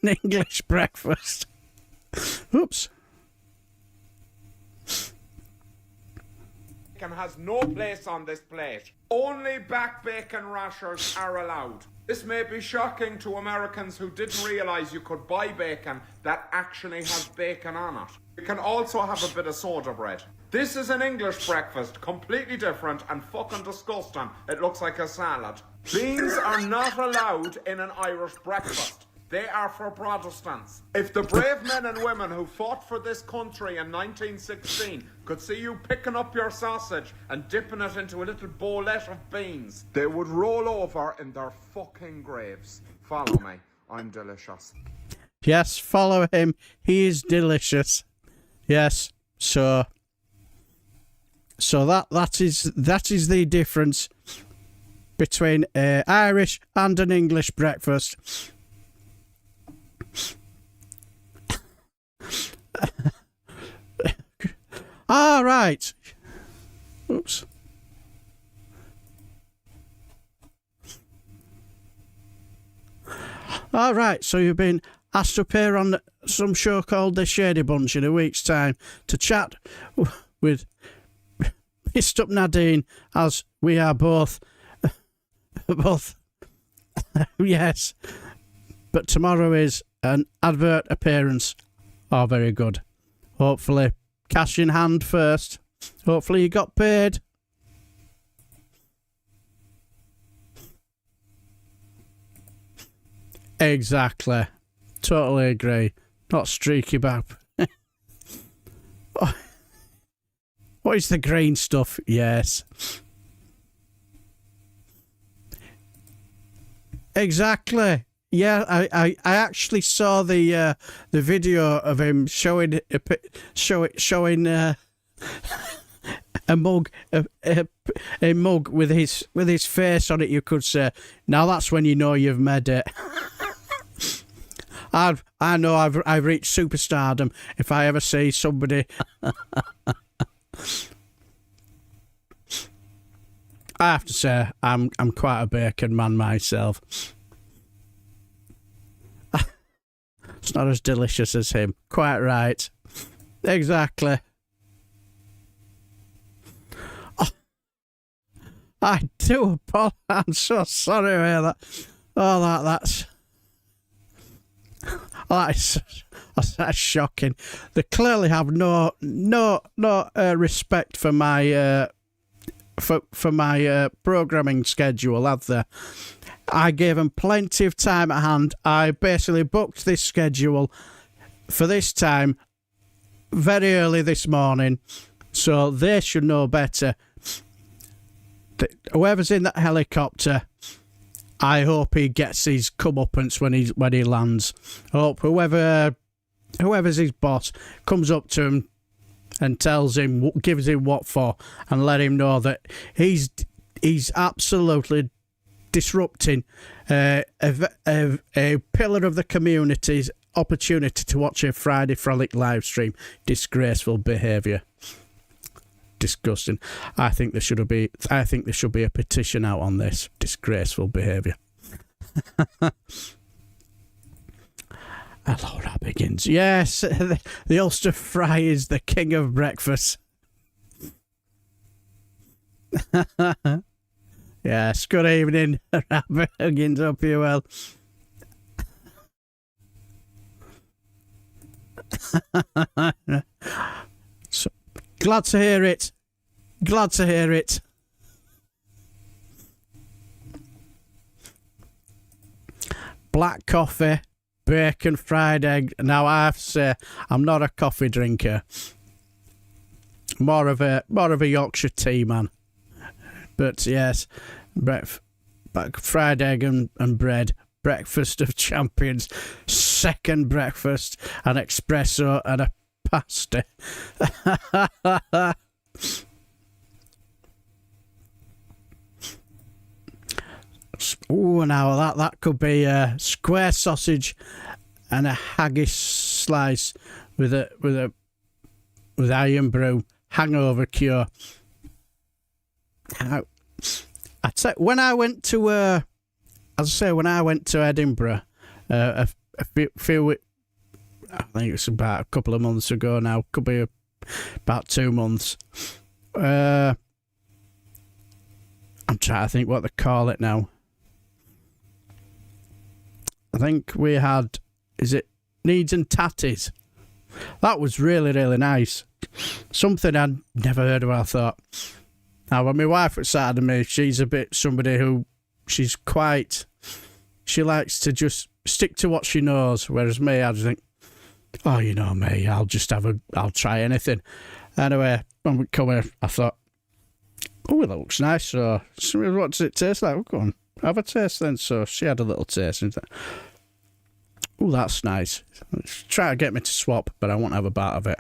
an English breakfast. Oops. Bacon has no place on this plate. Only back bacon rashers are allowed. This may be shocking to Americans who didn't realise you could buy bacon that actually has bacon on it. You can also have a bit of soda bread. This is an English breakfast, completely different and fucking disgusting. It looks like a salad. Beans are not allowed in an Irish breakfast. They are for Protestants. If the brave men and women who fought for this country in 1916 could see you picking up your sausage and dipping it into a little bowlette of beans, they would roll over in their fucking graves. Follow me. I'm delicious. Yes, follow him. He is delicious. Yes. So that is the difference between an Irish and an English breakfast. All right. Oops. All right. So you've been asked to appear on some show called The Shady Bunch in a week's time to chat with Pissed Up Nadine, as we are both. Yes. But tomorrow is an advert appearance. Oh, very good. Hopefully, cash in hand first. Hopefully you got paid. Exactly. Totally agree. Not streaky bap. Oh. What is the green stuff? Yes. Exactly. Yeah, I actually saw the video of him showing a mug with his face on it. You could say, now that's when you know you've made it. I know I've reached superstardom if I ever see somebody. I have to say I'm quite a bacon man myself. It's not as delicious as him. Quite right. Exactly. Oh, I do apologize. I'm so sorry about that. Oh, that's shocking. They clearly have no respect for my for my programming schedule, have they? I gave them plenty of time at hand. I basically booked this schedule for this time very early this morning, so they should know better. Whoever's in that helicopter, I hope he gets his comeuppance when he lands. I hope whoever's his boss comes up to him and gives him what for, and let him know that he's absolutely disrupting a pillar of the community's opportunity to watch a Friday Frolic Livestream. Disgraceful behaviour. Disgusting. I think there should be a petition out on this. Disgraceful behaviour. Hello, Rabbigans. Yes, the Ulster Fry is the king of breakfast. Yes, good evening, Rabbigans. Hope you well. So, glad to hear it. Glad to hear it. Black coffee, bacon, fried egg. Now I have to say, I'm not a coffee drinker. More of a Yorkshire tea man. But yes, fried egg and bread. Breakfast of champions. Second breakfast, an espresso and a pasty. Oh, now that could be a square sausage and a haggis slice with iron brew hangover cure. Now, I tell when I went to when I went to Edinburgh a few I think it's about a couple of months ago now, could be about 2 months. I'm trying to think what they call it now. I think we had, is it Needs and Tatties? That was really, really nice. Something I'd never heard of, I thought. Now, when my wife was sat of me, she's a bit somebody who, she likes to just stick to what she knows, whereas me, I just think, oh, you know me, I'll try anything. Anyway, when we come here, I thought, oh, it looks nice, so what does it taste like? We'll go on. Have a taste then. So she had a little taste and oh, that's nice. Try to get me to swap, but I won't have a bite of it.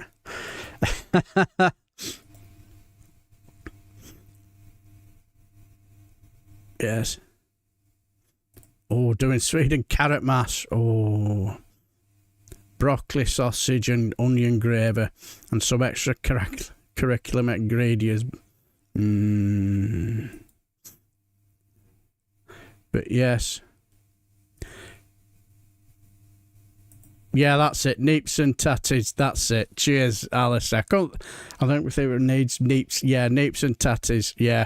Yes. Oh, doing Sweden carrot mash. Oh, broccoli sausage and onion gravy and some extra curriculum ingredients. But yes. Yeah, that's it. Neeps and tatties. That's it. Cheers, Alice. I think we think it needs neeps. Yeah, neeps and tatties. Yeah.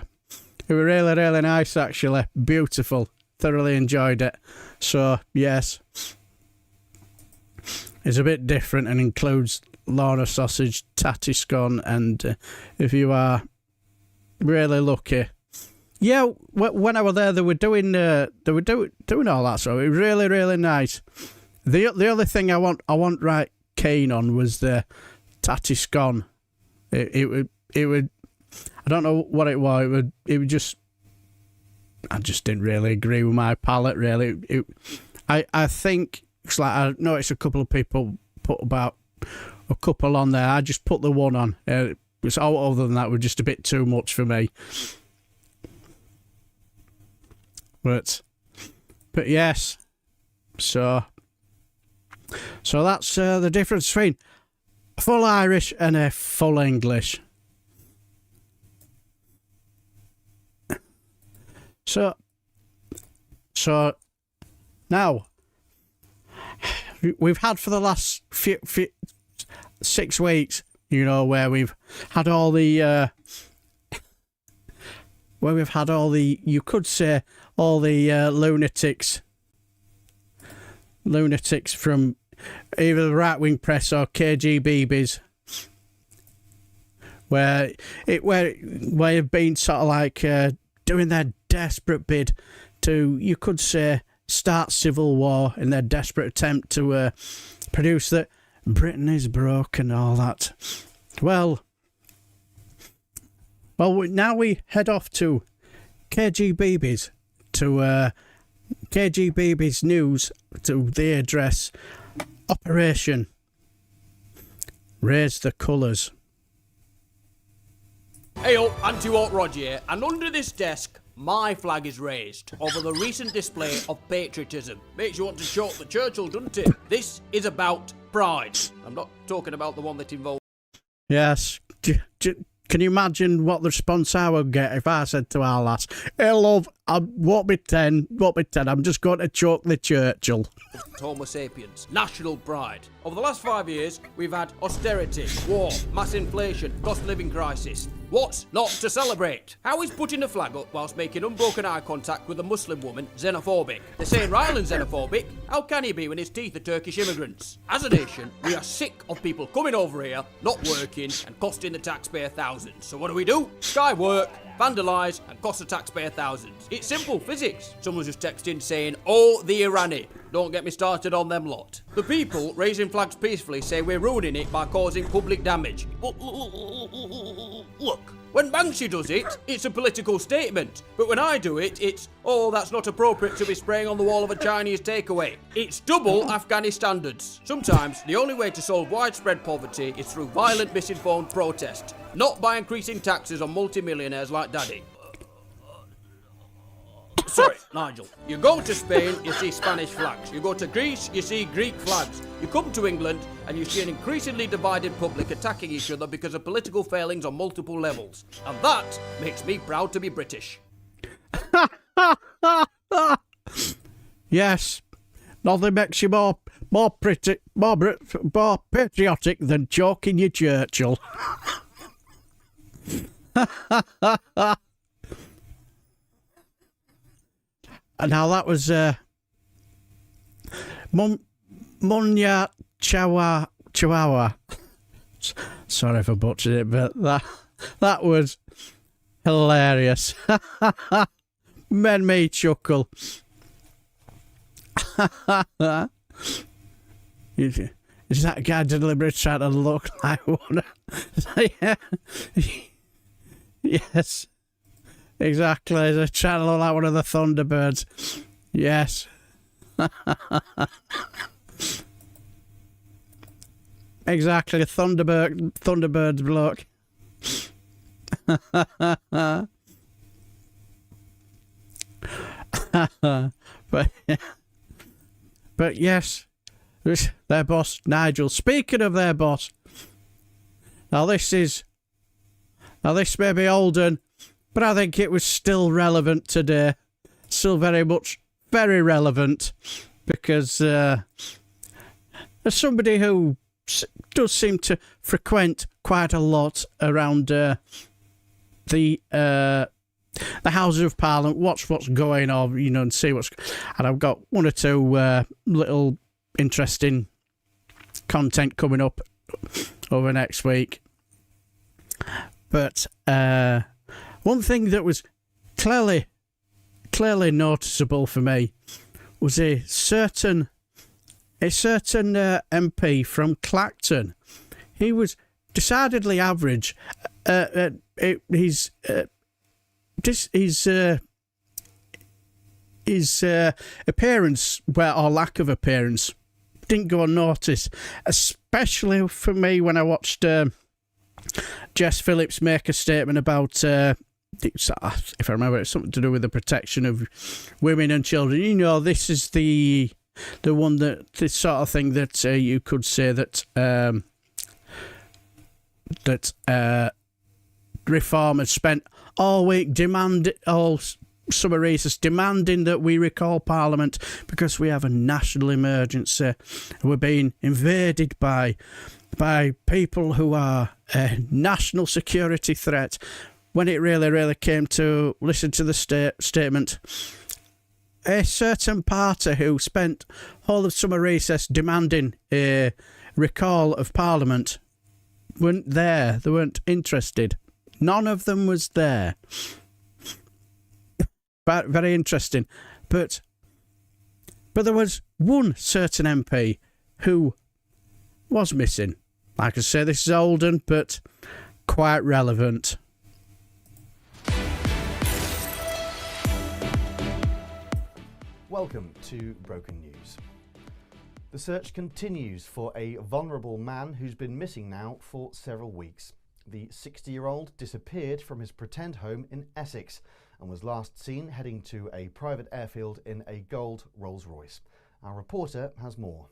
It was really, really nice, actually. Beautiful. Thoroughly enjoyed it. So, yes. It's a bit different and includes Lorna sausage, tatty scone, and if you are really lucky. Yeah, when I was there, they were doing all that, so it was really, really nice. The other thing I want right keen on was the tatty scone. It would I don't know what it was. It would just, I just didn't really agree with my palate. Really, I think it's like I noticed a couple of people put about a couple on there. I just put the one on. It's all other than that was just a bit too much for me. But yes, so that's the difference between full Irish and a full English. So now we've had for the last few 6 weeks, where we've had all the you could say all the lunatics from either the right-wing press or KGBs, where have been sort of like doing their desperate bid to, you could say, start civil war in their desperate attempt to produce that Britain is broke and all that. Well, now we head off to KGB's KGB's news, to the address Operation Raise the Colours. Hey up, Anti-Woke Roger here, and under this desk, my flag is raised over the recent display of patriotism. Makes you want to choke the Churchill, doesn't it? This is about pride. I'm not talking about the one that involves... Yes. Can you imagine what the response I would get if I said to our lass, I love I won't be 10. I'm just going to choke the Churchill. Homo sapiens, national pride. Over the last 5 years, we've had austerity, war, mass inflation, cost of living crisis. What's not to celebrate? How is putting a flag up whilst making unbroken eye contact with a Muslim woman xenophobic? They're saying Ryland's xenophobic. How can he be when his teeth are Turkish immigrants? As a nation, we are sick of people coming over here, not working, and costing the taxpayer thousands. So what do? Sky work, vandalise, and cost the taxpayer thousands. It's simple physics. Someone just texted in saying, oh, the Irani. Don't get me started on them lot. The people raising flags peacefully say we're ruining it by causing public damage. Look, when Banksy does it, it's a political statement. But when I do it, it's, oh, that's not appropriate to be spraying on the wall of a Chinese takeaway. It's double Afghani standards. Sometimes the only way to solve widespread poverty is through violent misinformed protest, not by increasing taxes on multimillionaires like Daddy. Sorry, Nigel. You go to Spain, you see Spanish flags. You go to Greece, you see Greek flags. You come to England, and you see an increasingly divided public attacking each other because of political failings on multiple levels. And that makes me proud to be British. Yes, nothing makes you more patriotic than choking your Churchill. Now that was Munya Chihuahua. Sorry if I butchered it, but that was hilarious. Made me chuckle. Is that guy deliberately trying to look like one? Yeah. Yes. Exactly. They're trying to look like one of the Thunderbirds. Yes. Exactly. Thunderbird's bloke. But yes, their boss, Nigel. Speaking of their boss, now this may be olden, but I think it was still relevant today. Still very relevant, because as somebody who does seem to frequent quite a lot around the Houses of Parliament, watch what's going on, and see what's... And I've got one or two little interesting content coming up over next week. But one thing that was clearly noticeable for me was a certain MP from Clacton. He was decidedly average. His appearance, or lack of appearance, didn't go unnoticed, especially for me when I watched Jess Phillips make a statement about, if I remember, it's something to do with the protection of women and children. This is the one that, this sort of thing that you could say that Reform has spent all week summer recess demanding that we recall Parliament because we have a national emergency. We're being invaded by people who are a national security threat, when it really came to listen to the statement. A certain party who spent all of summer recess demanding a recall of Parliament weren't there. They weren't interested. None of them was there. But very interesting. But there was one certain MP who was missing. Like I say, this is olden, but quite relevant. Welcome to Broken News. The search continues for a vulnerable man who's been missing now for several weeks. The 60-year-old disappeared from his pretend home in Essex and was last seen heading to a private airfield in a gold Rolls-Royce. Our reporter has more.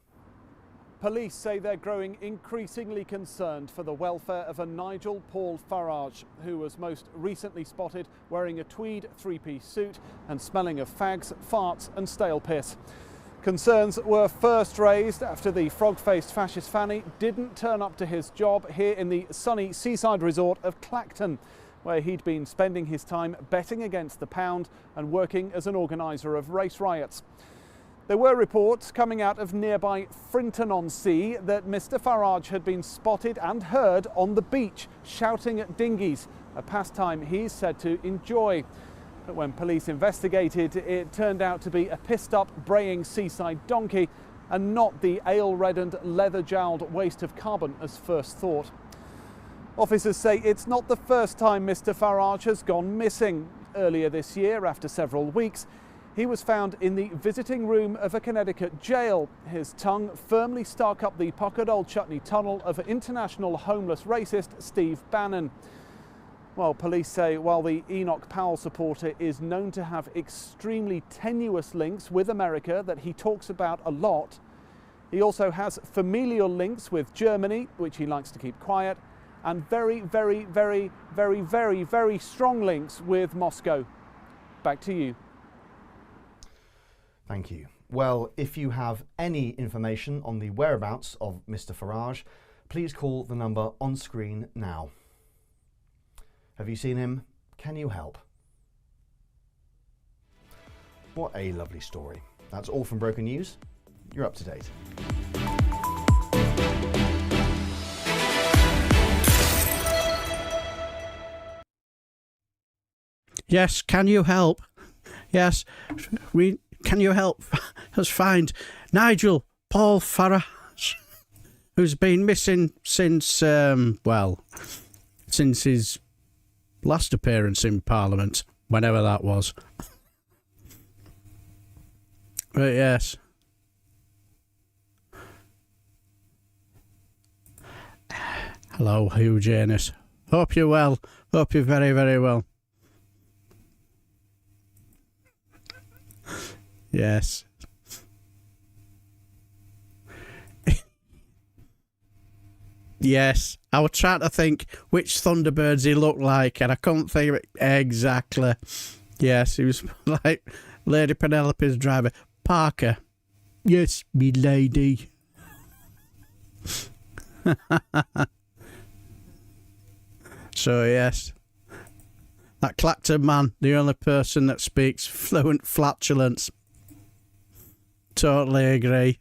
Police say they're growing increasingly concerned for the welfare of a Nigel Paul Farage, who was most recently spotted wearing a tweed three-piece suit and smelling of fags, farts and stale piss. Concerns were first raised after the frog-faced fascist fanny didn't turn up to his job here in the sunny seaside resort of Clacton, where he'd been spending his time betting against the pound and working as an organiser of race riots. There were reports coming out of nearby Frinton-on-Sea that Mr Farage had been spotted and heard on the beach shouting at dinghies, a pastime he's said to enjoy. But when police investigated, it turned out to be a pissed-up, braying seaside donkey and not the ale-reddened, leather-jowled waste of carbon as first thought. Officers say it's not the first time Mr Farage has gone missing. Earlier this year, after several weeks, he was found in the visiting room of a Connecticut jail, his tongue firmly stuck up the puckered old chutney tunnel of international homeless racist Steve Bannon. Well, police say while the Enoch Powell supporter is known to have extremely tenuous links with America that he talks about a lot, he also has familial links with Germany, which he likes to keep quiet, and very, very, very, very, very, very strong links with Moscow. Back to you. Thank you. Well, if you have any information on the whereabouts of Mr Farage, please call the number on screen now. Have you seen him? Can you help? What a lovely story. That's all from Broken News. You're up to date. Yes, can you help? Yes, can you help us find Nigel Paul Farage, who's been missing since, since his last appearance in Parliament, whenever that was. But yes. Hello, Hugh Janus. Hope you're well. Hope you're very, very well. Yes. Yes. I was trying to think which Thunderbirds he looked like, and I couldn't think of it exactly. Yes, he was like Lady Penelope's driver. Parker. Yes, me lady. So, yes. That Clacton man, the only person that speaks fluent flatulence. Totally agree.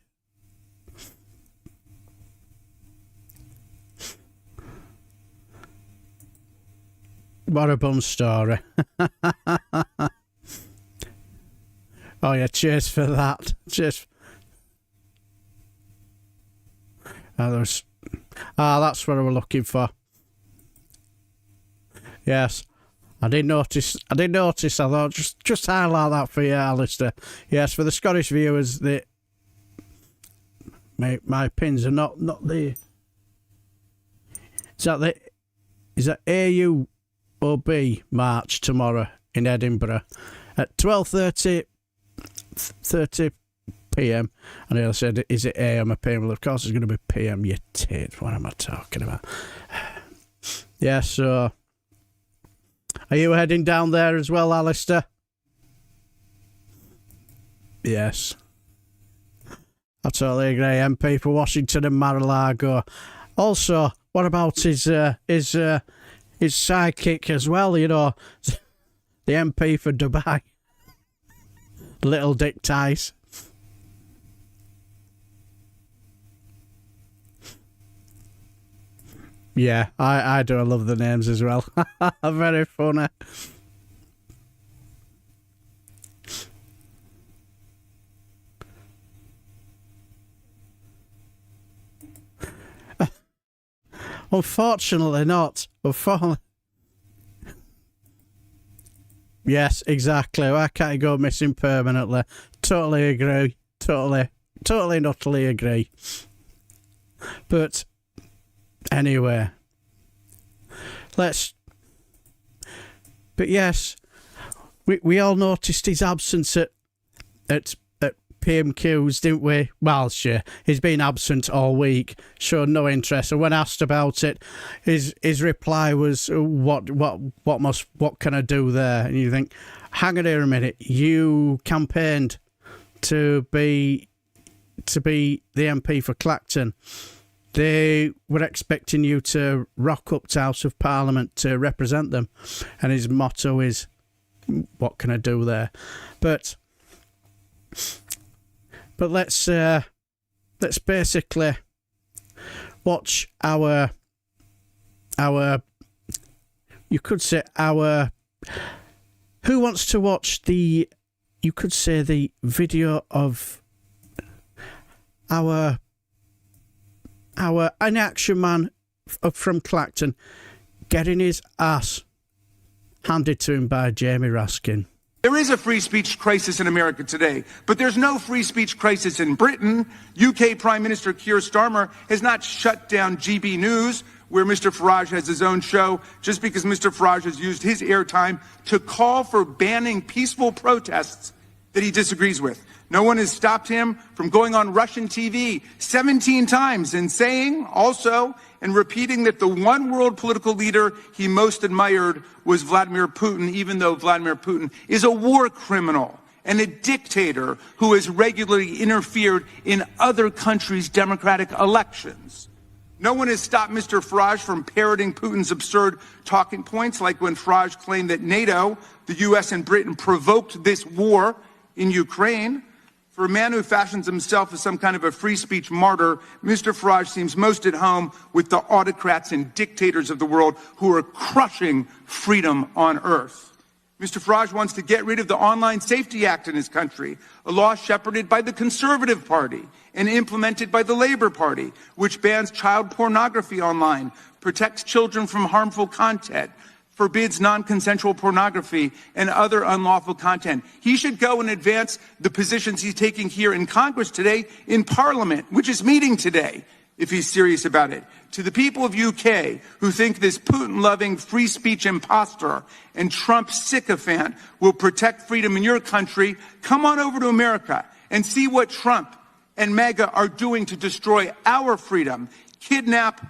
What a bum story. Oh yeah, cheers for that. Cheers. That's what I was looking for. Yes. I did notice. I thought just highlight that for you, Alistair. Yes, for the Scottish viewers, my pins are not the. Is that AUOB march tomorrow in Edinburgh at 12:30 p.m. And I said, "Is it AM or PM?" Well, of course, it's going to be PM. You tit. What am I talking about? Yeah, so. Are you heading down there as well, Alistair? Yes. I totally agree. MP for Washington and Mar-a-Lago. Also, what about his sidekick as well, you know? The MP for Dubai. Little Dick Tice. Yeah, I do. I love the names as well. Very funny. Unfortunately not. Yes, exactly. Why can't he go missing permanently? Totally agree. Totally and utterly agree. But anyway, but yes, we all noticed his absence at PMQs, didn't we? Well, sure. He's been absent all week, showed no interest. And when asked about it, his reply was, "What can I do there?" And you think, hang on here a minute. You campaigned to be the MP for Clacton. They were expecting you to rock up to House of Parliament to represent them, and his motto is, "What can I do there?" But let's basically watch our you could say our who wants to watch the video of our an action man from Clacton getting his ass handed to him by Jamie Raskin. There is a free speech crisis in America today, but there's no free speech crisis in Britain. UK Prime Minister Keir Starmer has not shut down GB News, where Mr. Farage has his own show, just because Mr. Farage has used his airtime to call for banning peaceful protests that he disagrees with. No one has stopped him from going on Russian TV 17 times and saying also and repeating that the one world political leader he most admired was Vladimir Putin, even though Vladimir Putin is a war criminal and a dictator who has regularly interfered in other countries' democratic elections. No one has stopped Mr. Farage from parroting Putin's absurd talking points, like when Farage claimed that NATO, the US and Britain provoked this war in Ukraine. For a man who fashions himself as some kind of a free speech martyr, Mr. Farage seems most at home with the autocrats and dictators of the world who are crushing freedom on earth. Mr. Farage wants to get rid of the Online Safety Act in his country, a law shepherded by the Conservative Party and implemented by the Labour Party, which bans child pornography online, protects children from harmful content, forbids non-consensual pornography and other unlawful content. He should go and advance the positions he's taking here in Congress today in Parliament, which is meeting today, if he's serious about it. To the people of UK who think this Putin-loving free speech imposter and Trump sycophant will protect freedom in your country, come on over to America and see what Trump and MAGA are doing to destroy our freedom, kidnap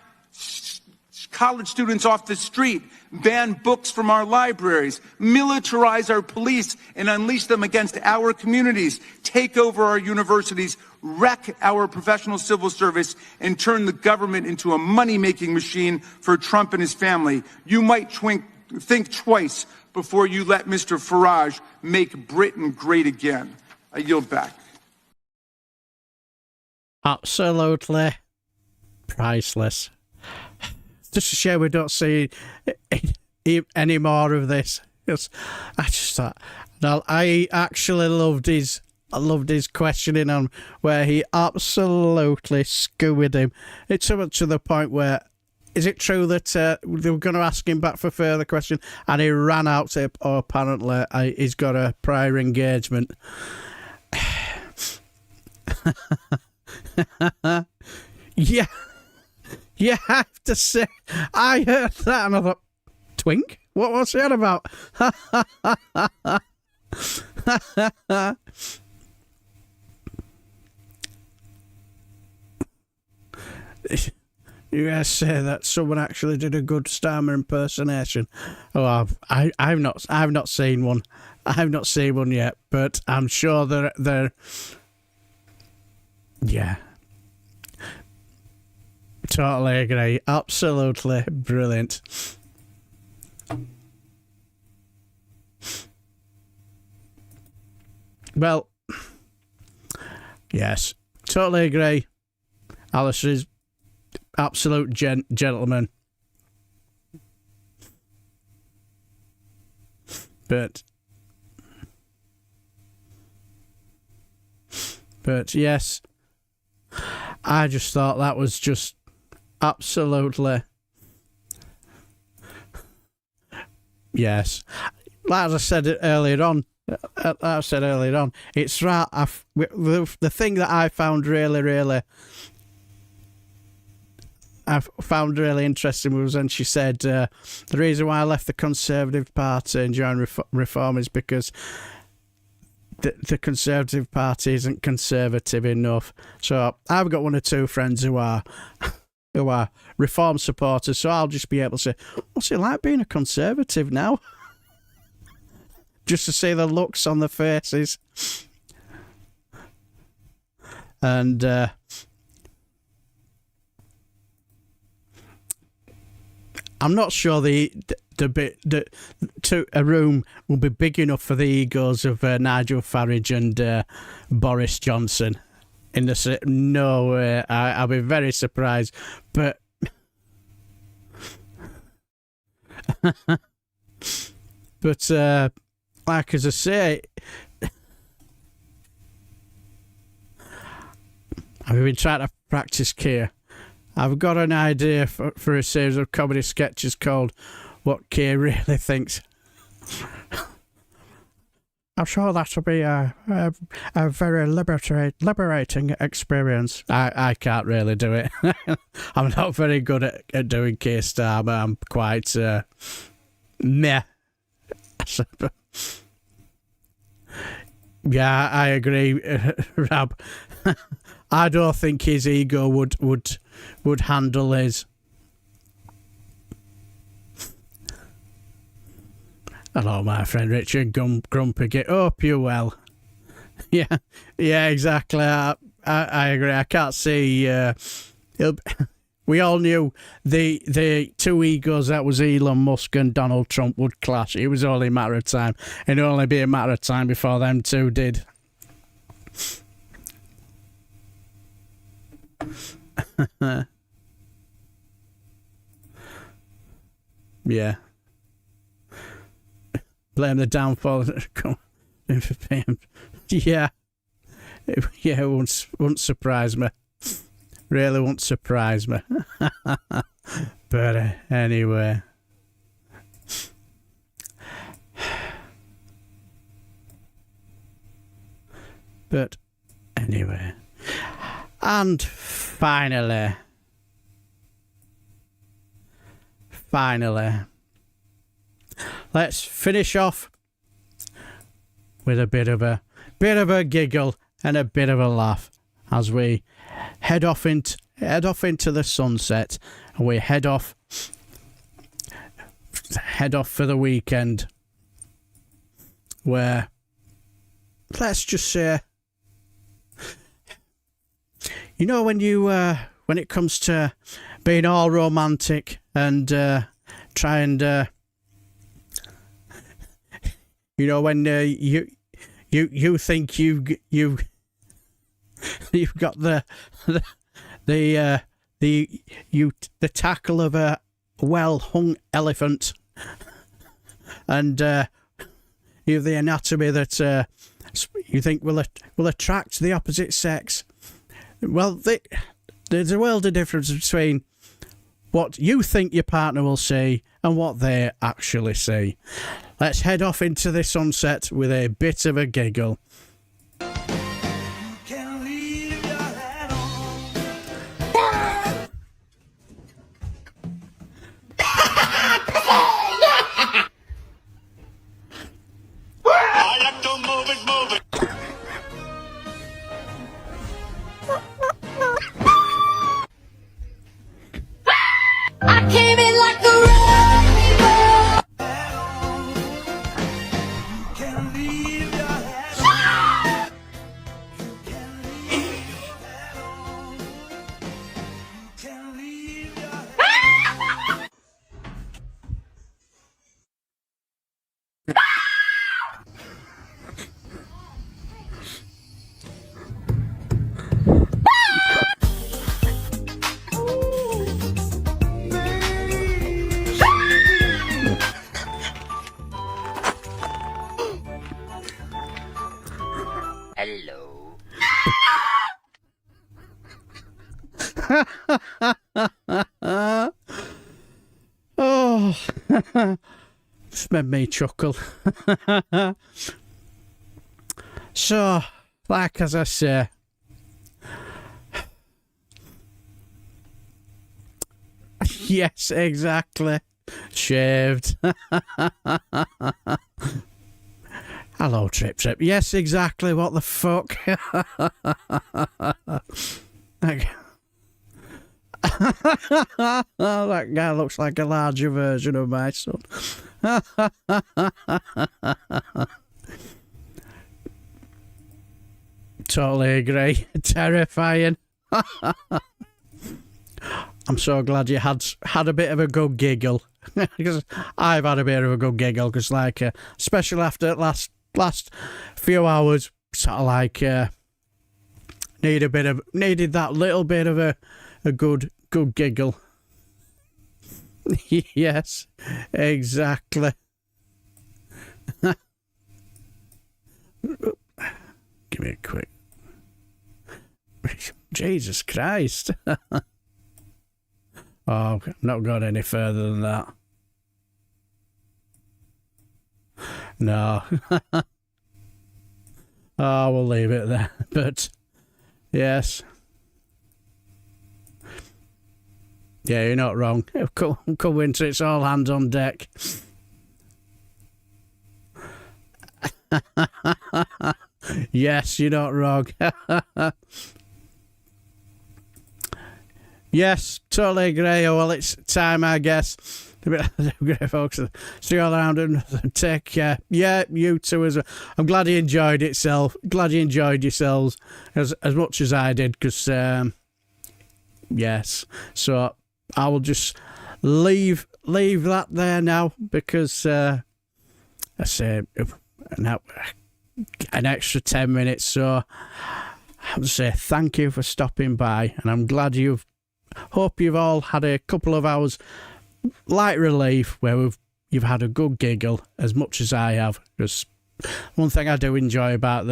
college students off the street, ban books from our libraries, militarize our police and unleash them against our communities, take over our universities, wreck our professional civil service, and turn the government into a money-making machine for Trump and his family. You might think twice before you let Mr. Farage make Britain great again. I yield back. Absolutely priceless. Just a shame we don't see any more of this. I just thought, I actually loved his questioning on where he absolutely skewered him. It's so much to the point where, is it true that they were going to ask him back for further question and he ran out to, oh, apparently he's got a prior engagement. Yeah. You have to say, I heard that and I thought, twink? What's that about? You guys say that someone actually did a good Starmer impersonation. Oh, I've not seen one. I've not seen one yet, but I'm sure they're yeah. Totally agree. Absolutely brilliant. Well, yes, totally agree. Alistair is absolute gentleman. But yes, I just thought that was just absolutely, yes. Like I said earlier on, it's right. The thing that I found really interesting was when she said the reason why I left the Conservative Party and joined Reform is because the Conservative Party isn't conservative enough. So I've got one or two friends who are Reform supporters, so I'll just be able to say, what's it like being a Conservative now? Just to see the looks on the faces. And I'm not sure a room will be big enough for the egos of Nigel Farage and Boris Johnson. No way. I'll be very surprised. But like as I say, I've been trying to practice Keir. I've got an idea for a series of comedy sketches called What Keir Really Thinks. I'm sure that'll be a very liberating experience. I can't really do it. I'm not very good at doing Keir Starmer. I'm quite meh. Yeah, I agree, Rab. I don't think his ego would handle his. Hello, my friend Richard Grumpy. Hope you're well. Yeah, exactly. I agree. I can't see. We all knew the two egos that was Elon Musk and Donald Trump would clash. It was only a matter of time. It'd only be a matter of time before them two did. Yeah. Blame the downfall. Yeah. Yeah, it won't surprise me. Really won't surprise me. But anyway. And finally, let's finish off with a bit of a giggle and a bit of a laugh as we head off into the sunset, and we head off for the weekend, where, let's just say, you know, when it comes to being all romantic and try and you know, when you think you've got the tackle of a well hung elephant, and you have the anatomy that you think will attract the opposite sex. Well, there's a world of difference between what you think your partner will see and what they actually see. Let's head off into the sunset with a bit of a giggle. I came in like a wrecking ball. Hello. Oh, it's made me chuckle. So, like as I say, yes, exactly, shaved. Hello, Trip Trip. Yes, exactly. What the fuck? Oh, that guy looks like a larger version of my son. Totally agree. Terrifying. I'm so glad you had a bit of a good giggle. Because I've had a bit of a good giggle. Because, like, especially after last few hours, sort of like needed that little bit of a good giggle. Yes, exactly. Give me a quick. Jesus Christ. Oh, not got any further than that. No. Oh, we'll leave it there. But, yes. Yeah, you're not wrong. Come winter, it's all hands on deck. Yes, you're not wrong. Yes, totally agree. Well, it's time, I guess. Great folks. See you all around and take care. Yeah, you too as well. I'm glad you enjoyed itself. Glad you enjoyed yourselves as much as I did, because yes. So I will just leave that there now, because I say now an extra 10 minutes. So I'll say thank you for stopping by, and I'm glad hope you've all had a couple of hours light relief where you've had a good giggle as much as I have. Because one thing I do enjoy about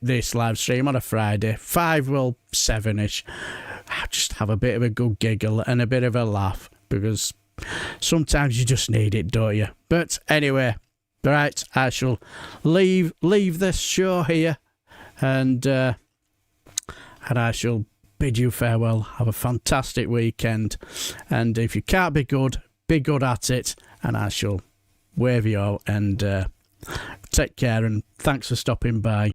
this live stream on a Friday, 7-ish, I just have a bit of a good giggle and a bit of a laugh, because sometimes you just need it, don't you? But anyway, right, I shall leave this show here, and I shall bid you farewell. Have a fantastic weekend, and if you can't be good at it, and I shall wave you all, and take care, and thanks for stopping by.